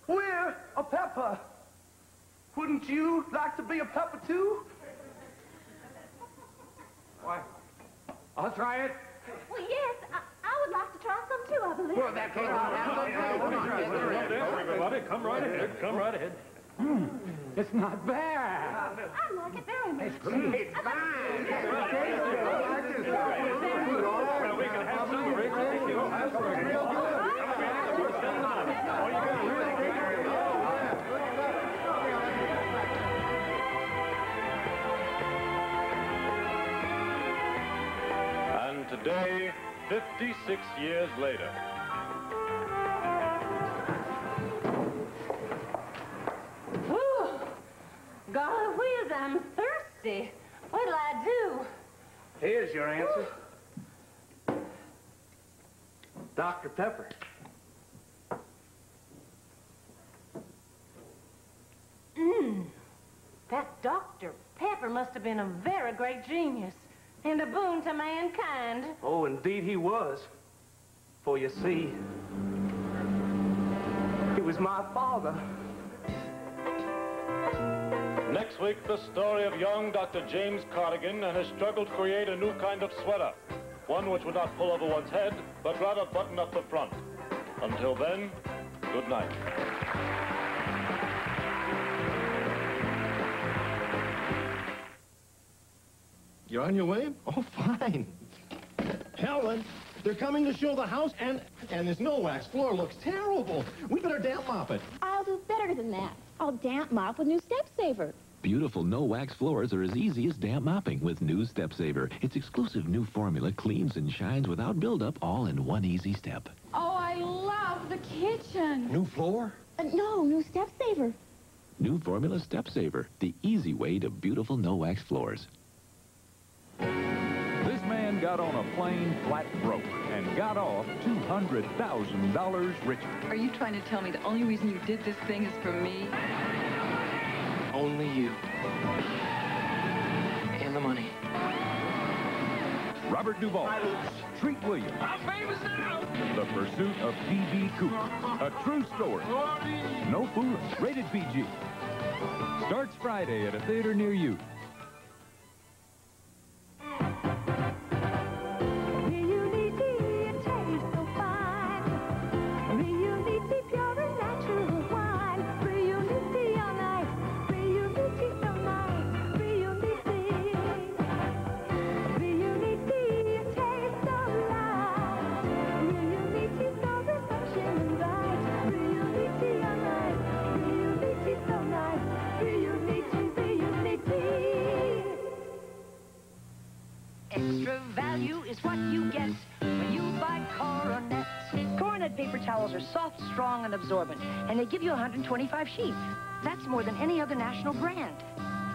S2: We're a pepper. Wouldn't you like to be a pepper too? Why? I'll try it.
S5: Well, yes, I would like to try some too, I believe.
S28: Well, that came everybody, come right ahead. Come right ahead.
S13: It's not bad.
S5: I like it very much.
S13: It's fine.
S28: Well, we can have some of it.
S20: And today, 56 years later.
S12: Whew. Golly whiz, I'm thirsty. What'll I do?
S2: Here's your answer. Dr. Pepper.
S12: That Dr. Pepper must have been a very great genius and a boon to mankind.
S2: Oh, indeed he was. For you see, he was my father.
S20: Next week, the story of young Dr. James Cardigan and his struggle to create a new kind of sweater. One which would not pull over one's head, but rather button up the front. Until then, good night.
S9: You're on your way? Oh, fine. Helen, they're coming to show the house, and this no wax floor looks terrible. We better damp mop it.
S5: I'll do better than that. I'll damp mop with new Step Saver.
S21: Beautiful no-wax floors are as easy as damp mopping with new Step Saver. Its exclusive new formula cleans and shines without buildup, all in one easy step.
S5: Oh, I love the kitchen.
S9: New floor?
S5: No, new Step Saver.
S21: New formula Step Saver, the easy way to beautiful no-wax floors.
S18: This man got on a plane flat broke and got off $200,000 richer.
S22: Are you trying to tell me the only reason you did this thing is for me?
S2: Only you. And the money.
S18: Robert Duvall, Treat Williams.
S9: I'm famous now.
S18: The Pursuit of D.B. Cooper. A true story. No fooling. Rated PG. Starts Friday at a theater near you.
S1: walls are soft, strong, and absorbent, and they give you 125 sheets. That's more than any other national brand.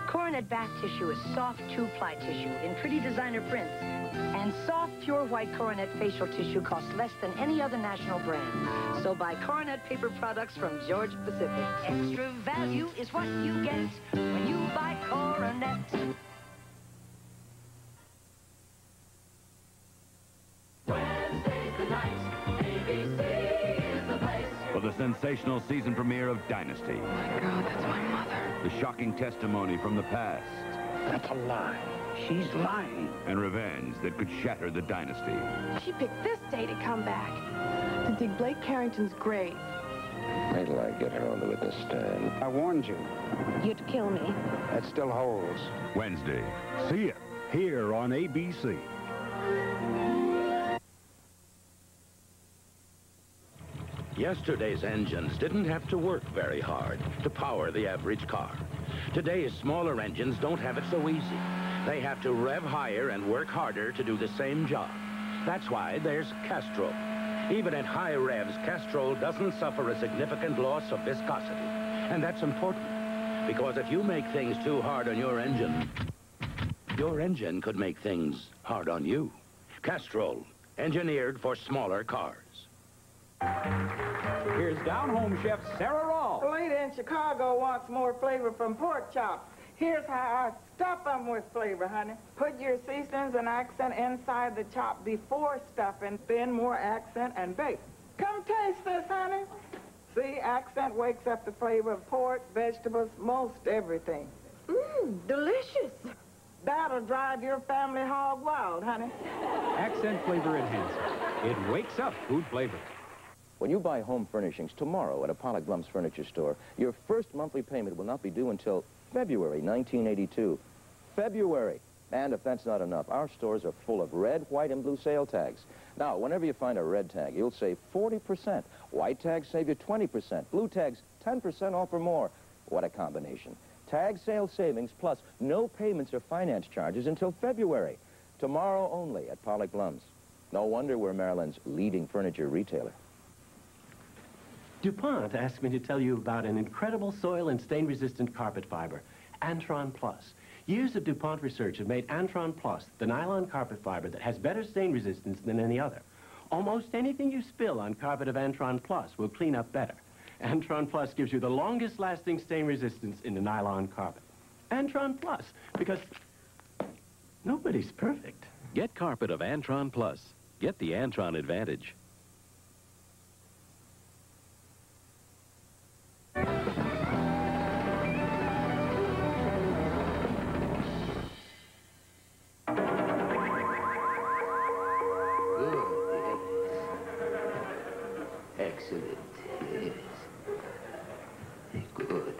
S1: Coronet bath tissue is soft two-ply tissue in pretty designer prints. And soft, pure white Coronet facial tissue costs less than any other national brand. So buy Coronet paper products from Georgia Pacific. Extra value is what you get when you buy Coronet.
S4: Wednesdays the night, ABC is the place.
S8: For the sensational season premiere of Dynasty.
S6: Oh my God, that's my mother.
S8: The shocking testimony from the past.
S6: That's a lie. She's lying.
S8: And revenge that could shatter the dynasty.
S7: She picked this day to come back. To dig Blake Carrington's grave.
S10: Wait till I get her on the witness stand.
S6: I warned you.
S7: You'd kill me.
S10: That still holds.
S8: Wednesday.
S14: See it here on ABC.
S23: Yesterday's engines didn't have to work very hard to power the average car. Today's smaller engines don't have it so easy. They have to rev higher and work harder to do the same job. That's why there's Castrol. Even at high revs, Castrol doesn't suffer a significant loss of viscosity. And that's important, because if you make things too hard on your engine could make things hard on you. Castrol, engineered for smaller cars.
S24: Here's down-home chef Sarah Rawl.
S25: A lady in Chicago wants more flavor from pork chops. Here's how I stuff them with flavor, honey. Put your seasonings and accent inside the chop before stuffing, then more accent and bake. Come taste this, honey. See, accent wakes up the flavor of pork, vegetables, most everything. Mmm, delicious. That'll drive your family hog wild, honey.
S24: Accent flavor enhancer. It wakes up food flavor.
S26: When you buy home furnishings tomorrow at a Pollock Blum's Furniture Store, your first monthly payment will not be due until February 1982. February. And if that's not enough, our stores are full of red, white, and blue sale tags. Now, whenever you find a red tag, you'll save 40%. White tags save you 20%. Blue tags, 10% off or more. What a combination. Tag sale savings plus no payments or finance charges until February. Tomorrow only at Pollock Blum's. No wonder we're Maryland's leading furniture retailer.
S29: DuPont asked me to tell you about an incredible soil and stain-resistant carpet fiber, Antron Plus. Years of DuPont research have made Antron Plus the nylon carpet fiber that has better stain resistance than any other. Almost anything you spill on carpet of Antron Plus will clean up better. Antron Plus gives you the longest-lasting stain resistance in the nylon carpet. Antron Plus, because nobody's perfect.
S21: Get carpet of Antron Plus. Get the Antron advantage.
S15: Excellent. Yes. Good.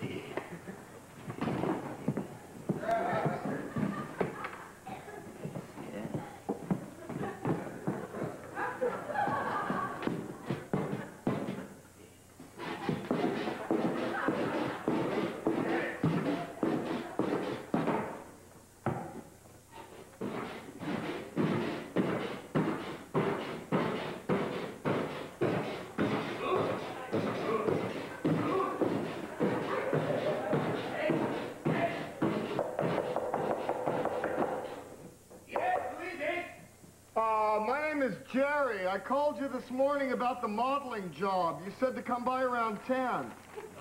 S30: My name is Jerry. I called you this morning about the modeling job. You said to come by around 10.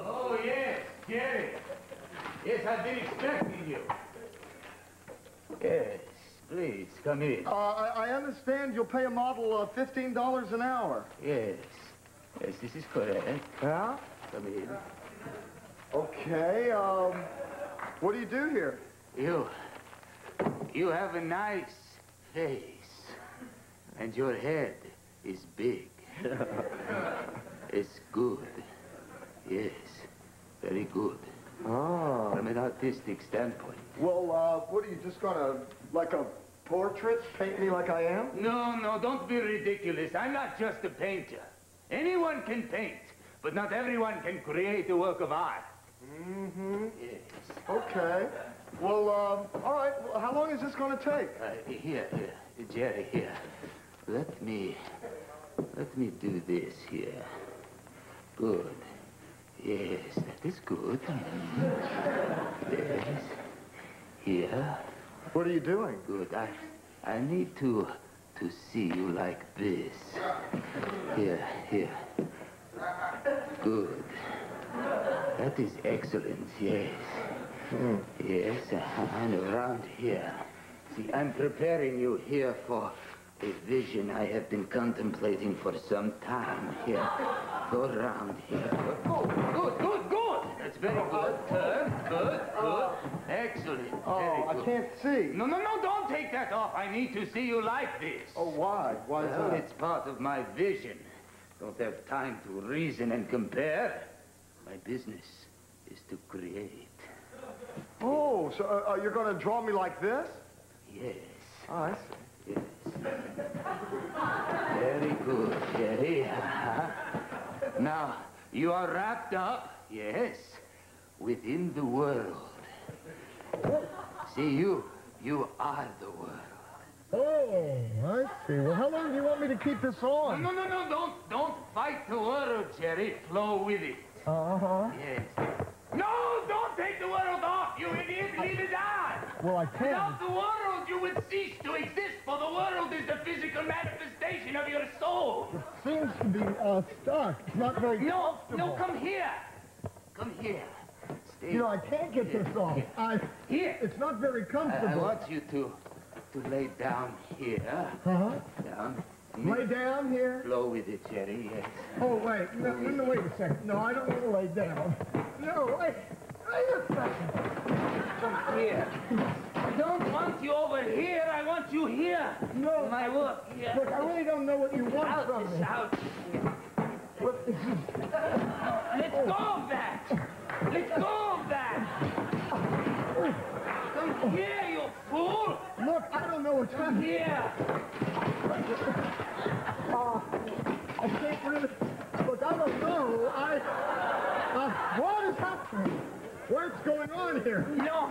S9: Oh, yes, Jerry. Yes, I've been expecting you.
S15: Yes, please, come in.
S30: I understand you'll pay a model $15 an hour.
S15: Yes. Yes, this is correct.
S30: Yeah?
S15: Come in.
S30: Okay, what do you do here?
S15: You have a nice face. And your head is big. It's good. Yes, very good.
S30: Oh.
S15: From an artistic standpoint.
S30: Well, what are you just gonna, like a portrait, paint me like I am?
S15: No, don't be ridiculous. I'm not just a painter. Anyone can paint, but not everyone can create a work of art.
S30: Mm-hmm.
S15: Yes.
S30: Okay. Well, all right. Well, how long is this gonna take?
S15: Here, Jerry, here. Let me do this here. Good. Yes, that is good. Yes. Here.
S30: What are you doing?
S15: Good. I need to see you like this. Here. Good. That is excellent, yes. Yes, and around here. See, I'm preparing you here for a vision I have been contemplating for some time. Here. Go around here. Good. That's very good. Turn. Good. Excellent.
S30: Oh, I can't see.
S15: No, don't take that off. I need to see you like this.
S30: Oh, why? Why is that?
S15: It's part of my vision. Don't have time to reason and compare. My business is to create.
S30: Oh, so you're going to draw me like this?
S15: Yes.
S30: Oh, I see.
S15: Yes. Very good, Jerry. Now, you are wrapped up, yes, within the world. See, you are the world.
S30: Oh, I see. Well, how long do you want me to keep this on?
S15: No, don't fight the world, Jerry. Flow with it.
S30: Uh-huh.
S15: Yes. No, don't take the world off, you idiot. Leave it on.
S30: Well, I can't.
S15: Without the world, you would cease to exist, for the world is the physical manifestation of your soul.
S30: It seems to be stuck. It's not very comfortable.
S15: No, come here. Come here. Stay.
S30: You know, I can't get this off.
S15: Here.
S30: It's not very comfortable.
S15: I want you to lay down here.
S30: Uh-huh.
S15: Down.
S30: Lay down here?
S15: Flow with it, Jerry, yes.
S30: Oh, wait. No, wait a second. No, I don't want to lay down. No, wait. Wait a second.
S15: Come here. I don't want you over here. I want you here.
S30: No.
S15: My work here.
S30: Look, I really don't know what you want from me.
S15: Out. Let go of that. Let go of that. Come here, you fool.
S30: Look, I don't know what's happening.
S15: Here.
S30: I can't really... Look, I don't know. What is happening? What's going on here?
S15: No.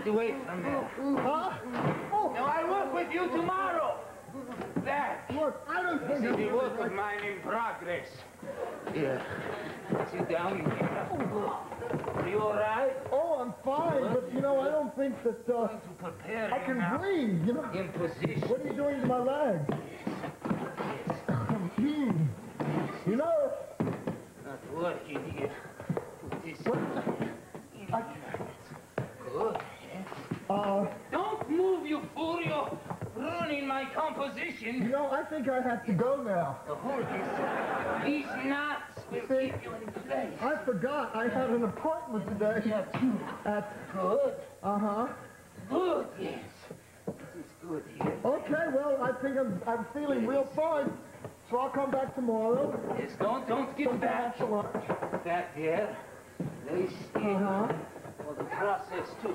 S15: Wait a minute.
S30: Huh? Oh.
S15: No, I work with you tomorrow. That.
S30: Look, I don't think...
S15: This is the work of mine in progress. Here. Sit down here. Are you all right?
S30: Oh, I'm fine, but, you know, I don't think that, I can breathe, you know.
S15: In position.
S30: What are you doing to my legs? You know...
S15: Not working here. This. Good. Don't move, you fool. You're ruining my composition.
S30: You know, I think I have to go now.
S15: These knots will keep you in place.
S30: I forgot. I had an appointment today at...
S15: Good.
S30: Uh-huh.
S15: Good, yes. This is good here.
S30: Okay, well, I think I'm feeling real fine. So I'll come back tomorrow.
S15: Yes, don't get back. Back here. Lay still for the process to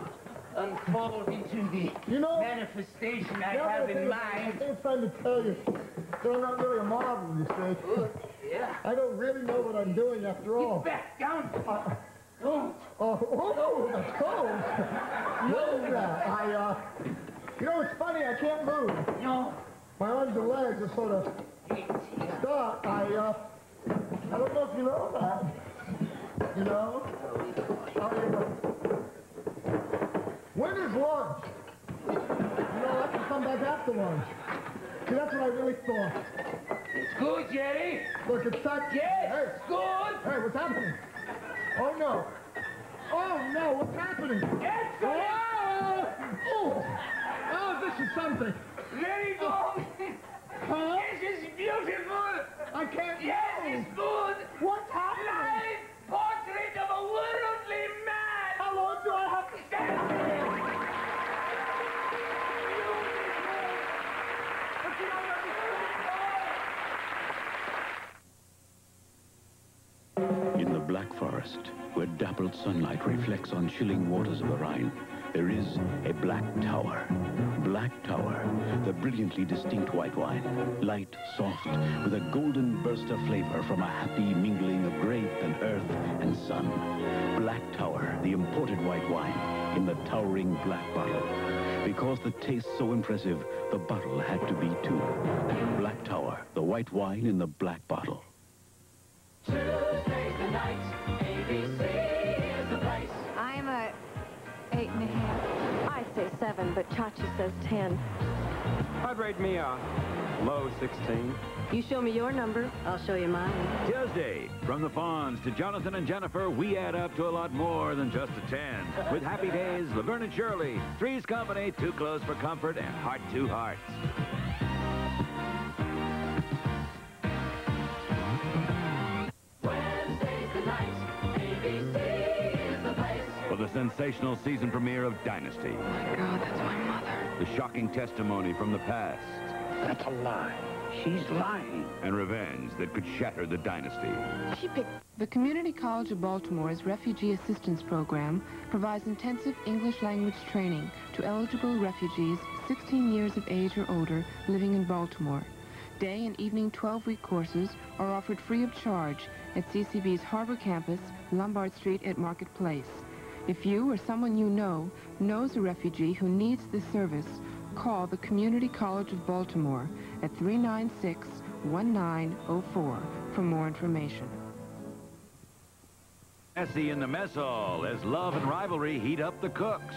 S15: unfold into the manifestation I have in mind.
S30: I think it's time to tell you that I'm not really a model, you see.
S15: Good, yeah.
S30: I don't really know what I'm doing after all.
S15: Get back down. Don't.
S30: Oh, that's cold. No, you know, it's funny, I can't move.
S15: No.
S30: My arms and legs are sort of stuck. I don't know if you know that. You know? When is lunch? You know, I can come back after lunch. See, that's what I really thought.
S15: It's good, Jerry.
S30: Look, it's that...
S15: Yes,
S30: hey.
S15: it's good.
S30: Hey, what's happening? Oh, no. Oh, no, what's happening?
S15: It's good.
S30: Oh, this is something.
S15: Very good.
S30: Huh?
S15: This is beautiful.
S30: I can't...
S15: Yes, it's good.
S30: What's happening?
S15: Live portrait of a worldly man.
S30: How long do I have to stand here?
S8: In the Black Forest, where dappled sunlight reflects on chilling waters of the Rhine, there is a Black Tower. Black Tower, the brilliantly distinct white wine. Light, soft, with a golden burst of flavor from a happy mingling of grape and earth and sun. Black Tower, the imported white wine, in the towering black bottle. Because the taste so impressive, the bottle had to be too. Black Tower, the white wine in the black bottle.
S4: Tuesday.
S7: 8.5. I say 7, but Chachi says 10.
S24: I'd rate me a low 16.
S7: You show me your number, I'll show you mine.
S8: Tuesday, from the Fawns to Jonathan and Jennifer, we add up to a lot more than just a 10. With Happy Days, Laverne and Shirley, Three's Company, Too Close for Comfort, and Heart to Hearts.
S4: Wednesdays and nights, ABC is the place.
S8: For the sensational season premiere of Dynasty.
S6: Oh my God, that's my mother.
S8: The shocking testimony from the past.
S6: That's a lie. She's lying.
S8: And revenge that could shatter the dynasty.
S7: She picked...
S3: The Community College of Baltimore's Refugee Assistance Program provides intensive English language training to eligible refugees 16 years of age or older living in Baltimore. Day and evening 12-week courses are offered free of charge at CCB's Harbor Campus, Lombard Street at Market Place. If you or someone you know knows a refugee who needs this service, call the Community College of Baltimore at 396-1904 for more information.
S8: Messy in the mess hall as love and rivalry heat up the cooks.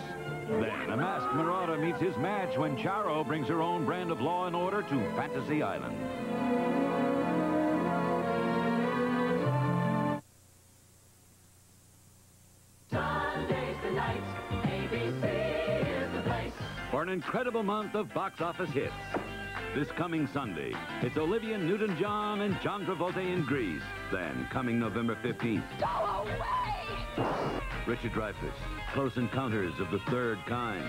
S8: Then a masked marauder meets his match when Charo brings her own brand of law and order to Fantasy Island.
S4: Sundays and nights, ABC is the place.
S8: For an incredible month of box office hits. This coming Sunday, it's Olivia Newton-John and John Travolta in Grease. Then, coming November 15th,
S4: Go away!
S8: Richard Dreyfuss, Close Encounters of the Third Kind.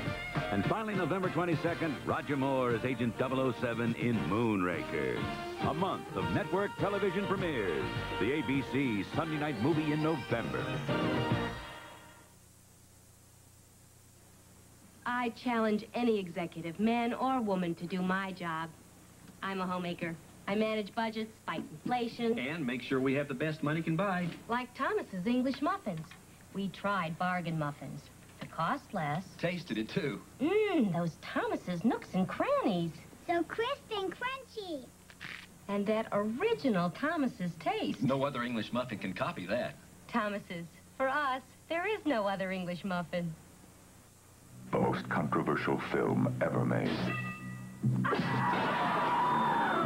S8: And finally, November 22nd, Roger Moore as Agent 007 in Moonraker. A month of network television premieres. The ABC Sunday night movie in November.
S11: I challenge any executive, man or woman, to do my job. I'm a homemaker. I manage budgets, fight inflation.
S24: And make sure we have the best money can buy.
S11: Like Thomas's English muffins. We tried bargain muffins. They cost less.
S24: Tasted it, too.
S11: Those Thomas's nooks and crannies.
S5: So crisp and crunchy.
S11: And that original Thomas's taste.
S24: No other English muffin can copy that.
S11: Thomas's. For us, there is no other English muffin.
S12: The most controversial film ever made.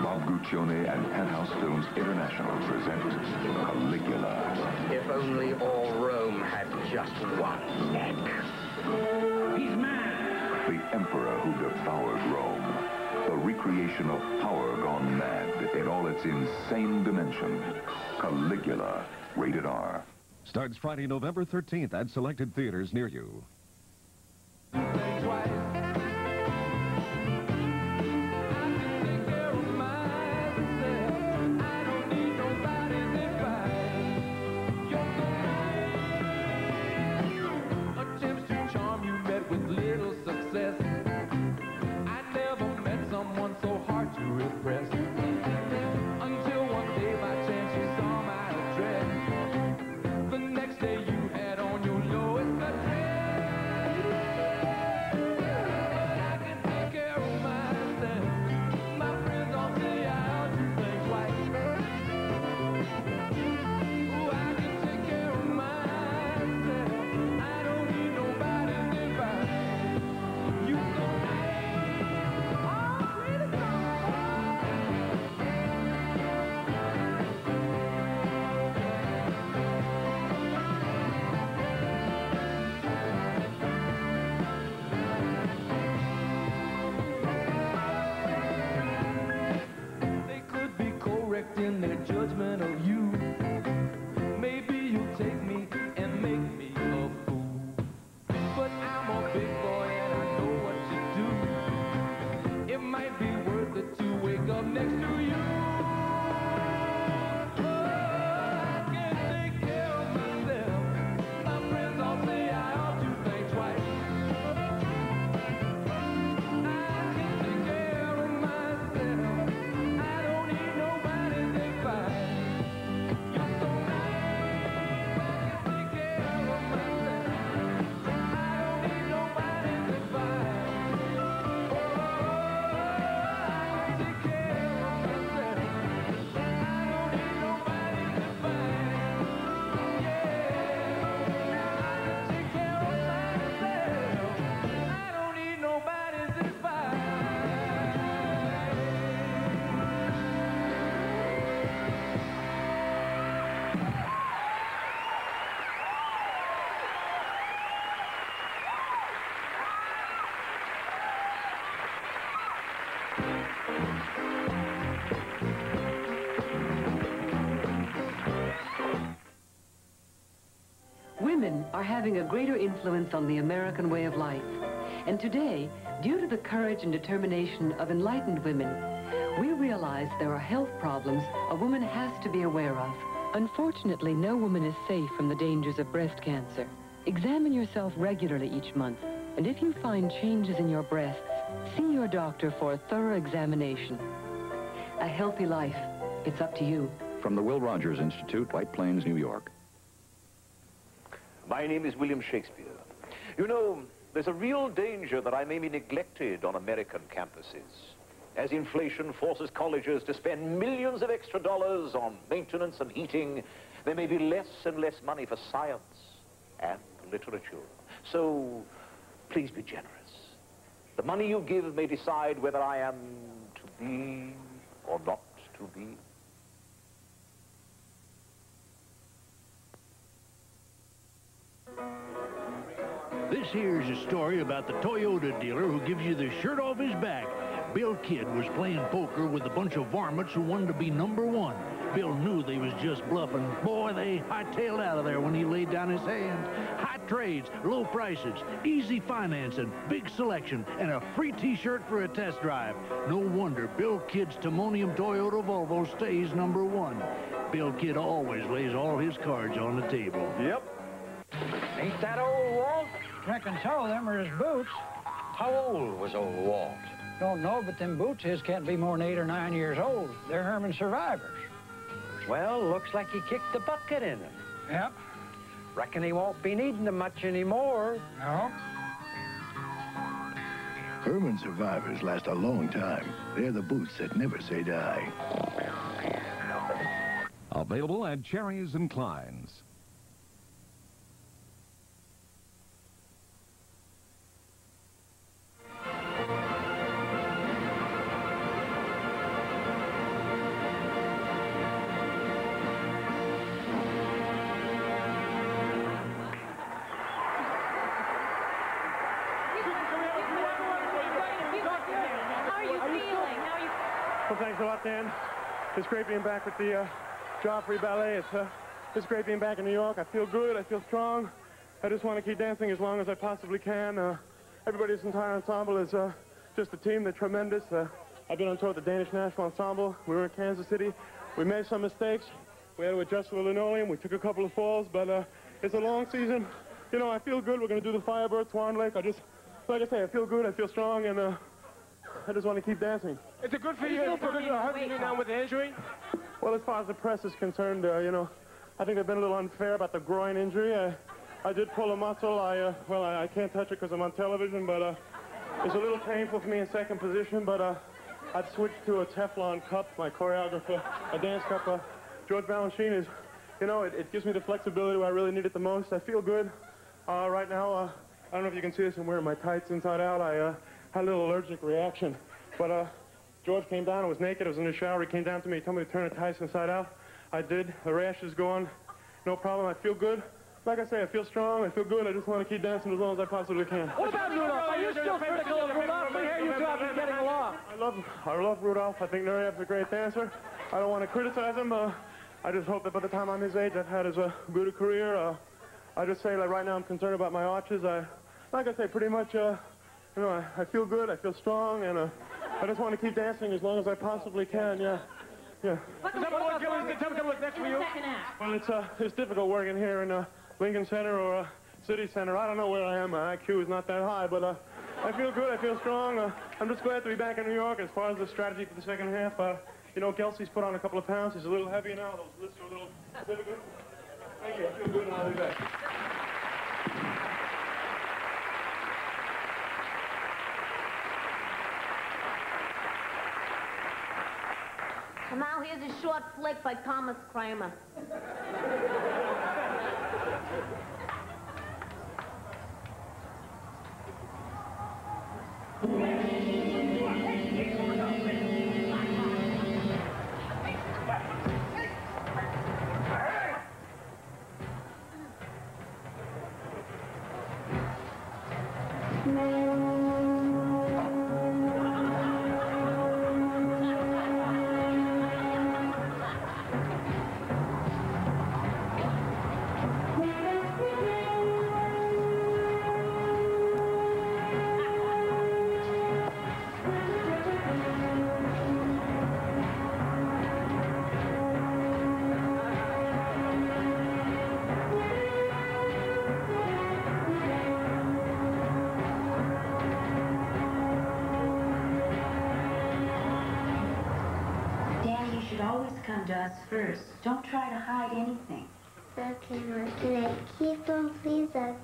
S12: Bob Guccione and Penthouse Films International present Caligula.
S6: If only all Rome had just one neck.
S12: He's mad! The emperor who devoured Rome. The recreation of power gone mad in all its insane dimension. Caligula, rated R.
S13: Starts Friday, November 13th at selected theaters near you.
S4: In their judgment of you, maybe you'll take me and make me a fool. But I'm a big boy and I know what to do. It might be worth it to wake up next to you. Oh, I can't take care of myself. My friends all say I ought to think twice. I can't take care of myself. I don't need nobody.
S1: are having a greater influence on the American way of life. And today, due to the courage and determination of enlightened women, we realize there are health problems a woman has to be aware of. Unfortunately, no woman is safe from the dangers of breast cancer. Examine yourself regularly each month, and if you find changes in your breasts, see your doctor for a thorough examination. A healthy life, it's up to you.
S2: From the Will Rogers Institute, White Plains, New York.
S16: My name is William Shakespeare. You know, there's a real danger that I may be neglected on American campuses. As inflation forces colleges to spend millions of extra dollars on maintenance and heating, there may be less and less money for science and literature. So, please be generous. The money you give may decide whether I am to be or not to be.
S17: This here's a story about the Toyota dealer who gives you the shirt off his back. Bill Kidd was playing poker with a bunch of varmints who wanted to be #1. Bill knew they was just bluffing. Boy, they hightailed out of there when he laid down his hand. High trades, low prices, easy financing, big selection, and a free T-shirt for a test drive. No wonder Bill Kidd's Timonium Toyota Volvo stays #1. Bill Kidd always lays all his cards on the table.
S18: Yep. Ain't that old Walt?
S19: Reckon so. Them are his boots.
S18: How old was old Walt?
S19: Don't know, but them boots his can't be more than 8 or 9 years old. They're Herman survivors.
S18: Well, looks like he kicked the bucket in them.
S19: Yep.
S18: Reckon he won't be needing them much anymore.
S19: No.
S20: Herman survivors last a long time. They're the boots that never say die.
S13: Available at Cherries and Klein's.
S22: Well, thanks a lot, Dan. It's great being back with the Joffrey Ballet. It's great being back in New York. I feel good. I feel strong. I just want to keep dancing as long as I possibly can. Everybody's entire ensemble is just a team. They're tremendous. I've been on tour with the Danish National Ensemble. We were in Kansas City. We made some mistakes. We had to adjust the linoleum. We took a couple of falls, but it's a long season. You know, I feel good. We're going to do the Firebird, Swan Lake. Like I say, I feel good. I feel strong, and I just want to keep dancing. Is it good for you? Hurting you now with the injury? Well, as far as the press is concerned, you know, I think they've been a little unfair about the groin injury. I did pull a muscle. I can't touch it because I'm on television, but it's a little painful for me in second position, but I'd switched to a Teflon cup, my choreographer, a dance cup. George Balanchine is, you know, it gives me the flexibility where I really need it the most. I feel good right now. I don't know if you can see this. I'm wearing my tights inside out. I had a little allergic reaction, but George came down. I was naked. I was in the shower. He came down to me. He told me to turn the tights inside out. I did. The rash is gone. No problem. I feel good. Like I say, I feel strong. I feel good. I just want to keep dancing as long as I possibly can.
S19: What about Rudolph? Are you still critical of Rudolph? We hear you two have been getting along.
S22: I love Rudolph. I think Maryedith's a great dancer. I don't want to criticize him. I just hope that by the time I'm his age, I've had as good a career. I just say that right now I'm concerned about my arches. Like I say, pretty much, you know, I feel good. I feel strong, and I just want to keep dancing as long as I possibly can. Yeah.
S19: Is that what's next for you?
S22: Well, it's difficult working here in Lincoln Center or City Center. I don't know where I am. My IQ is not that high, but I feel good. I feel strong. I'm just glad to be back in New York. As far as the strategy for the second half, you know, Kelsey's put on a couple of pounds. He's a little heavier now. Those lifts are a little difficult. Thank you. I feel good, and I'll be back.
S27: And now here's a short flick by Thomas Kramer.
S9: come to us first. Don't try to hide anything.
S10: Okay, Mom. Can I keep them, please? I'll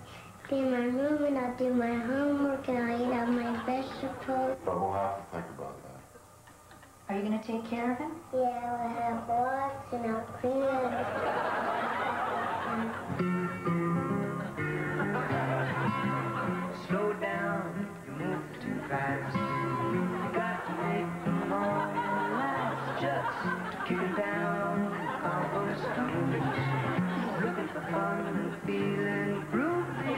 S10: clean my room and I'll do my homework and I'll eat all my vegetables.
S14: But we'll have to think about that.
S9: Are you going to take care of him?
S10: Yeah, I'll have walks and I'll clean it.
S4: Slow down, you move too fast. You got to make them all last just to kick down cobblestones. Looking for fun and feeling groovy.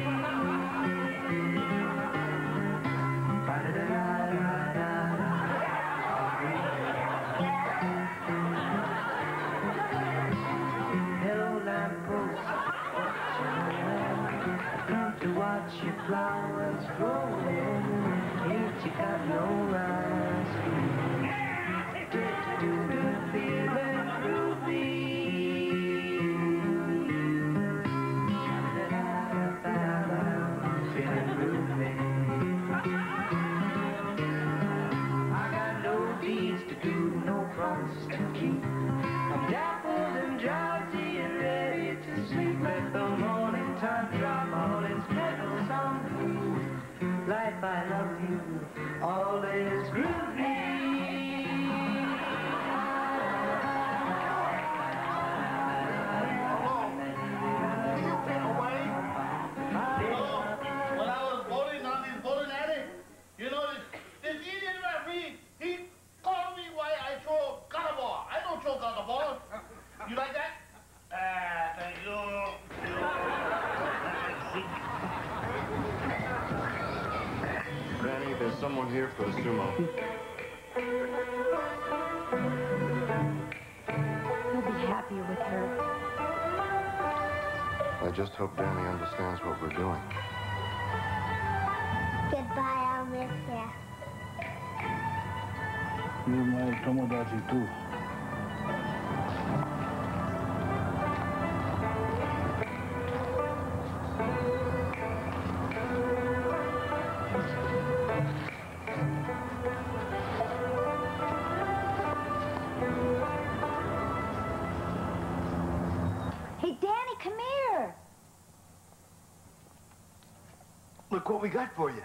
S4: Hello, lamppost. Come to watch your flowers growing. Yet you got no eyes. Feeling groovy. Feeling groovy. I got no deeds to do, no promises to keep. I'm dappled and drowsy and ready to sleep. Let the morning time drop all its petals on me. Life, I love you, all is groovy.
S15: When I was voting on this voting addict, you know, this idiot referee, he called me why I throw gutter ball. I don't throw gutter ball. You like that? Thank you.
S14: Granny, there's someone here for a sumo.
S5: He'll be happier with her.
S14: I just hope Danny understands what we're doing.
S10: Goodbye, I'll miss you.
S30: You're my tomodachi too.
S9: Hey, Danny, come here.
S30: Look what we got for you.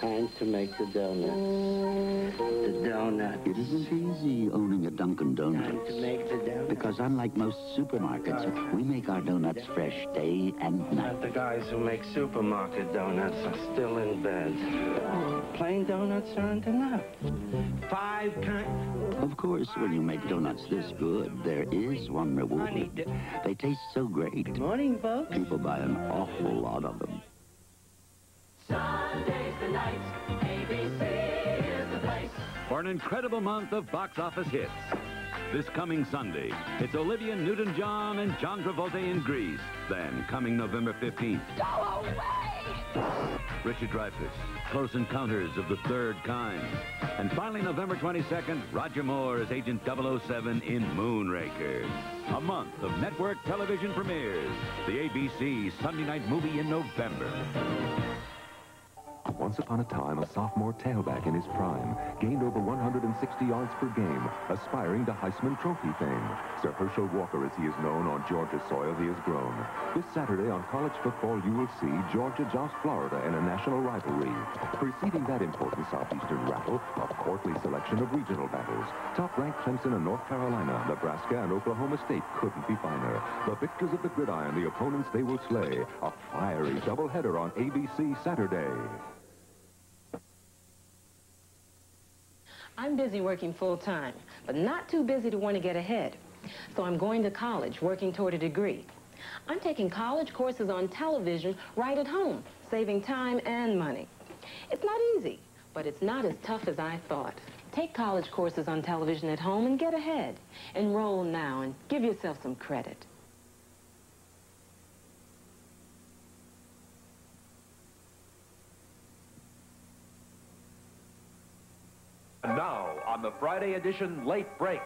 S21: Time to make the donuts. The donuts.
S8: It isn't easy owning a Dunkin' Donuts.
S21: Time to make the donuts.
S8: Because unlike most supermarkets, we make our donuts fresh day and night.
S21: The guys who make supermarket donuts are still in bed. Plain donuts aren't enough. 5 kinds.
S8: Of course, when you make donuts this good, there is one reward. They taste so great. Good
S21: morning, folks.
S8: People buy an awful lot of them.
S4: Sunday's the night. ABC is the place.
S23: For an incredible month of box office hits. This coming Sunday, it's Olivia Newton-John and John Travolta in Grease. Then, coming November 15th.
S4: Go away!
S23: Richard Dreyfuss, Close Encounters of the Third Kind. And finally, November 22nd, Roger Moore as Agent 007 in Moonraker. A month of network television premieres. The ABC Sunday night movie in November.
S25: Once upon a time, a sophomore tailback in his prime gained over 160 yards per game, aspiring to Heisman Trophy fame. Sir Herschel Walker, as he is known on Georgia soil, he has grown. This Saturday on college football, you will see Georgia joust Florida in a national rivalry. Preceding that important Southeastern raffle, a portly selection of regional battles. Top-ranked Clemson and North Carolina, Nebraska and Oklahoma State couldn't be finer. The victors of the gridiron, the opponents they will slay. A fiery doubleheader on ABC Saturday.
S26: I'm busy working full-time, but not too busy to want to get ahead. So I'm going to college, working toward a degree. I'm taking college courses on television right at home, saving time and money. It's not easy, but it's not as tough as I thought. Take college courses on television at home and get ahead. Enroll now and give yourself some credit.
S16: And now, on the Friday edition Late Break.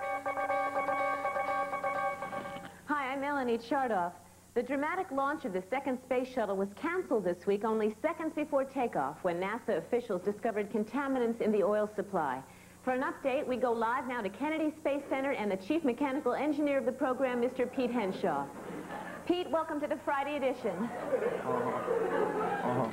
S27: Hi, I'm Melanie Chardoff. The dramatic launch of the second space shuttle was canceled this week only seconds before takeoff when NASA officials discovered contaminants in the oil supply. For an update, we go live now to Kennedy Space Center and the chief mechanical engineer of the program, Mr. Pete Henshaw. Pete, welcome to the Friday edition.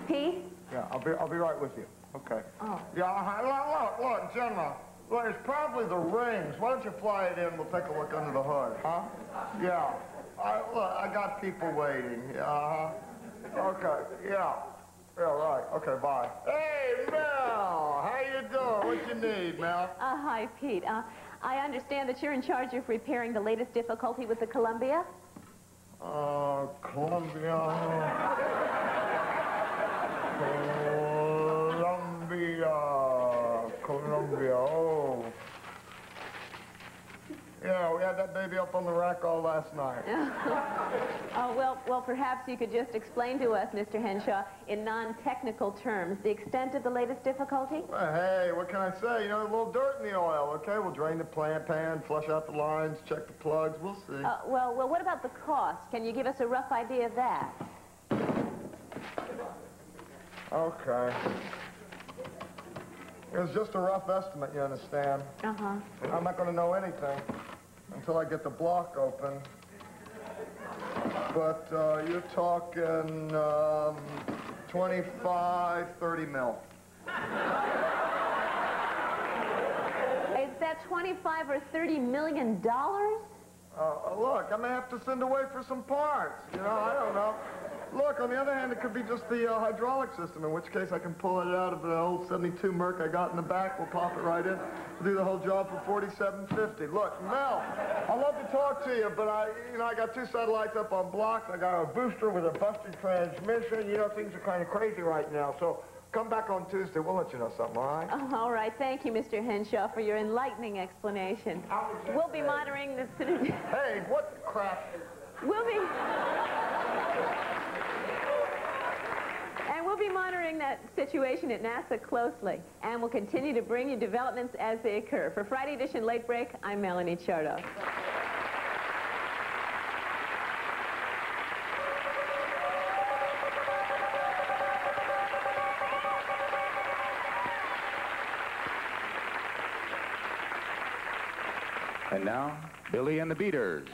S27: Pete?
S1: Yeah, I'll be right with you. Okay.
S27: Oh.
S1: Yeah, look, Gemma. Look, it's probably the rings. Why don't you fly it in? We'll take a look under the hood, huh? Yeah. Look, I got people waiting. Okay, yeah. Yeah, right. Okay, bye. Hey, Mel! How you doing? What you need, Mel?
S27: Hi, Pete. I understand that you're in charge of repairing the latest difficulty with the Columbia?
S1: Columbia, oh. Yeah, we had that baby up on the rack all last night.
S27: Oh, well, perhaps you could just explain to us, Mr. Henshaw, in non-technical terms, the extent of the latest difficulty?
S1: Well, hey, what can I say? You know, a little dirt in the oil, okay? We'll drain the plant pan, flush out the lines, check the plugs. We'll see.
S27: Well, what about the cost? Can you give us a rough idea of that?
S1: Okay. It was just a rough estimate, you understand?
S27: Uh-huh.
S1: I'm not going to know anything until I get the block open. But you're talking 25, 30 mil.
S27: Is that 25 or 30 million dollars?
S1: Look, I may have to send away for some parts. You know, I don't know. Look, on the other hand, it could be just the hydraulic system, in which case I can pull it out of the old 72 Merc I got in the back. We'll pop it right in. We'll do the whole job for $47.50. Look, Mel, I'd love to talk to you, but I got 2 satellites up on blocks. I got a booster with a busted transmission. You know, things are kind of crazy right now. So come back on Tuesday. We'll let you know something, all right?
S27: Oh, all right. Thank you, Mr. Henshaw, for your enlightening explanation. We'll be monitoring the...
S1: Hey, what crap?
S27: We'll be monitoring that situation at NASA closely, and we'll continue to bring you developments as they occur. For Friday Edition Late Break, I'm Melanie Chardoff.
S2: And now, Billy and the Beaters.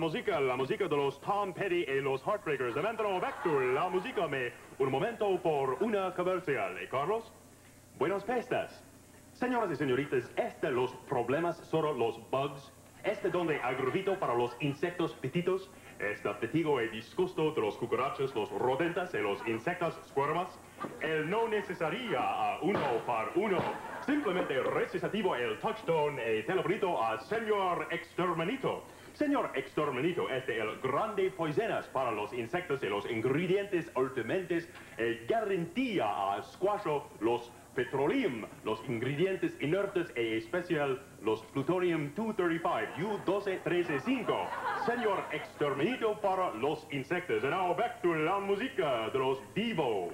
S3: música de los Tom Petty y los Heartbreakers. Evento back to la música, un momento por una comercial. Carlos, buenas festas. Señoras y señoritas, los problemas son los bugs. Donde agravito para los insectos petitos. Fatigo y disgusto de los cucarachas, los rodentas y los insectos squirmas. Él no necesitaría uno par uno. Simplemente recitativo el touchdown y telebrito a Señor Exterminito. Señor Exterminito, el grande poisonas para los insectos y los ingredientes altamente garantía a squasho los petroleum, los ingredientes inertes e especial, los plutonium 235, U-1235. Señor Exterminito para los insectos. And now back to la música de los vivos.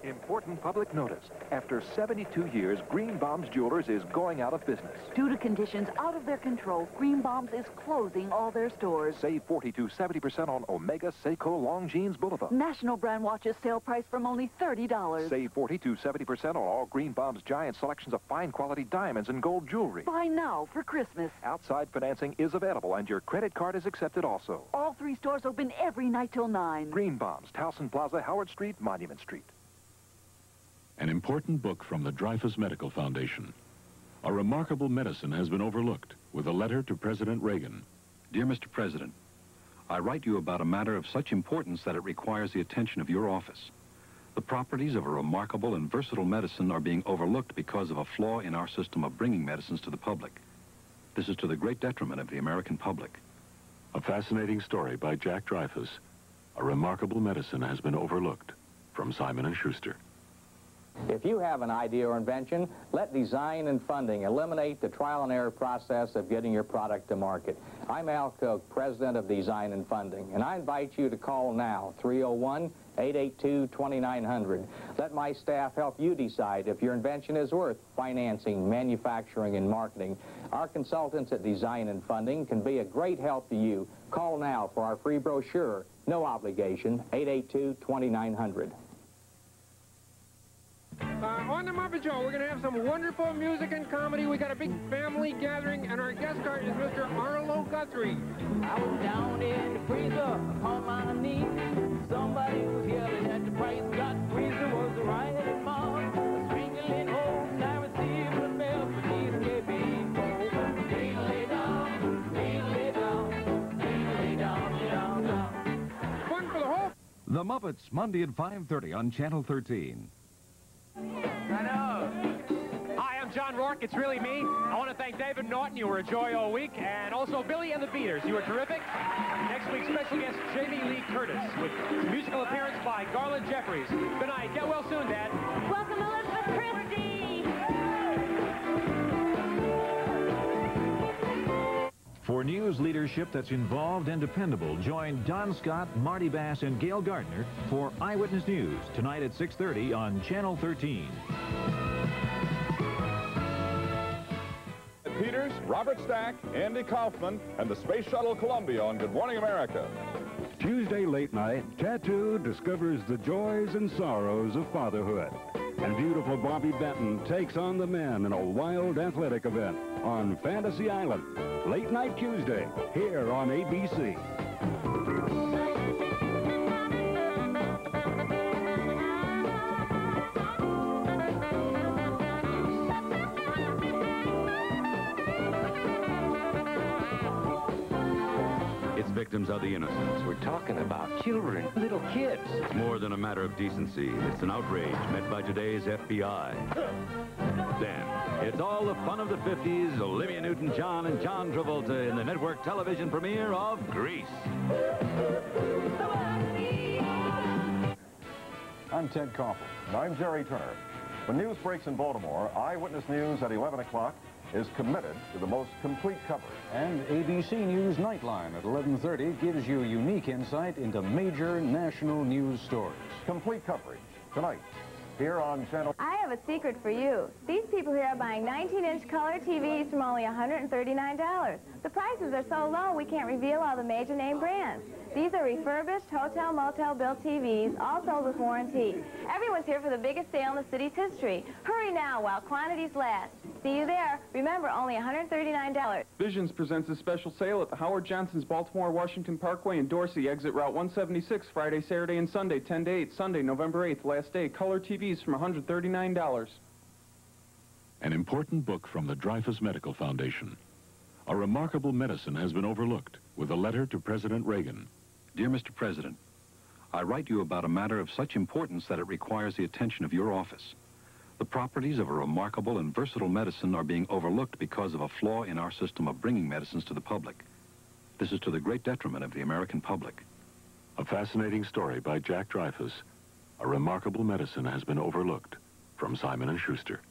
S6: Important public notice. After 72 years, Green Bombs Jewelers is going out of business.
S7: Due to conditions out of their control, Green Bombs is closing all their stores.
S6: Save 40 to 70% on Omega, Seiko, Longines Boulevard.
S7: National brand watches sale price from only $30.
S6: Save 40 to 70% on all Green Bombs giant selections of fine quality diamonds and gold jewelry.
S7: Buy now for Christmas.
S6: Outside financing is available and your credit card is accepted also.
S7: All 3 stores open every night till 9.
S6: Green Bombs, Towson Plaza, Howard Street, Monument Street.
S11: An important book from the Dreyfus Medical Foundation. A remarkable medicine has been overlooked with a letter to President Reagan.
S12: Dear Mr. President, I write you about a matter of such importance that it requires the attention of your office. The properties of a remarkable and versatile medicine are being overlooked because of a flaw in our system of bringing medicines to the public. This is to the great detriment of the American public.
S11: A fascinating story by Jack Dreyfus. A remarkable medicine has been overlooked. From Simon & Schuster.
S17: If you have an idea or invention, let design and funding eliminate the trial and error process of getting your product to market. I'm Al Cook, President of Design and Funding, and I invite you to call now, 301-882-2900. Let my staff help you decide if your invention is worth financing, manufacturing, and marketing. Our consultants at Design and Funding can be a great help to you. Call now for our free brochure. No obligation, 882-2900.
S18: On the Muppet Show, we're going to have some wonderful music and comedy. We got a big family gathering, and our guest star is Mr. Arlo Guthrie.
S4: I was down in the freezer upon my knees. Somebody was yelling at the price. Got the freezer was the right mom. A strangling hole, and I received a mail for these people. Lay down, lay down, lay down, lay down, down.
S18: Fun for the whole.
S13: The Muppets, Monday at 5:30 on Channel 13.
S24: Hi, I'm John Rourke. It's really me. I want to thank David Naughton. You were a joy all week. And also Billy and the Beaters. You were terrific. Next week's special guest, Jamie Lee Curtis, with musical appearance by Garland Jeffries. Good night. Get well soon, Dad.
S5: Welcome, Elizabeth Christie.
S28: For news leadership that's involved and dependable, join Don Scott, Marty Bass, and Gail Gardner for Eyewitness News tonight at 6:30 on Channel 13.
S29: Peters, Robert Stack, Andy Kaufman, and the Space Shuttle Columbia on Good Morning America.
S31: Tuesday late night, Tattoo discovers the joys and sorrows of fatherhood. And beautiful Bobby Benton takes on the men in a wild athletic event on Fantasy Island. Late night Tuesday, here on ABC.
S23: Victims of the innocence.
S21: We're talking about children, little kids.
S23: It's more than a matter of decency. It's an outrage met by today's FBI. Then, it's all the fun of the 50s, Olivia Newton-John and John Travolta in the network television premiere of Grease.
S32: I'm Ted Koppel. And I'm Jerry Turner. When news breaks in Baltimore, Eyewitness News at 11 o'clock is committed to the most complete coverage.
S33: And ABC News Nightline at 11:30 gives you unique insight into major national news stories.
S32: Complete coverage tonight here on Channel.
S34: I have a secret for you. These people here are buying 19-inch color TVs from only $139.
S1: The prices are so low we can't reveal all the major name brands. These are refurbished hotel, motel built TVs, all sold with warranty. Everyone's here for the biggest sale in the city's history. Hurry now while quantities last. See you there. Remember, only $139.
S8: Visions presents a special sale at the Howard Johnson's Baltimore Washington Parkway in Dorsey, exit Route 176, Friday, Saturday, and Sunday, 10 to 8. Sunday, November 8th, last day. Color TVs from $139.
S11: An important book from the Dreyfus Medical Foundation. A remarkable medicine has been overlooked with a letter to President Reagan.
S12: Dear Mr. President, I write you about a matter of such importance that it requires the attention of your office. The properties of a remarkable and versatile medicine are being overlooked because of a flaw in our system of bringing medicines to the public. This is to the great detriment of the American public.
S11: A fascinating story by Jack Dreyfus. A remarkable medicine has been overlooked. From Simon & Schuster.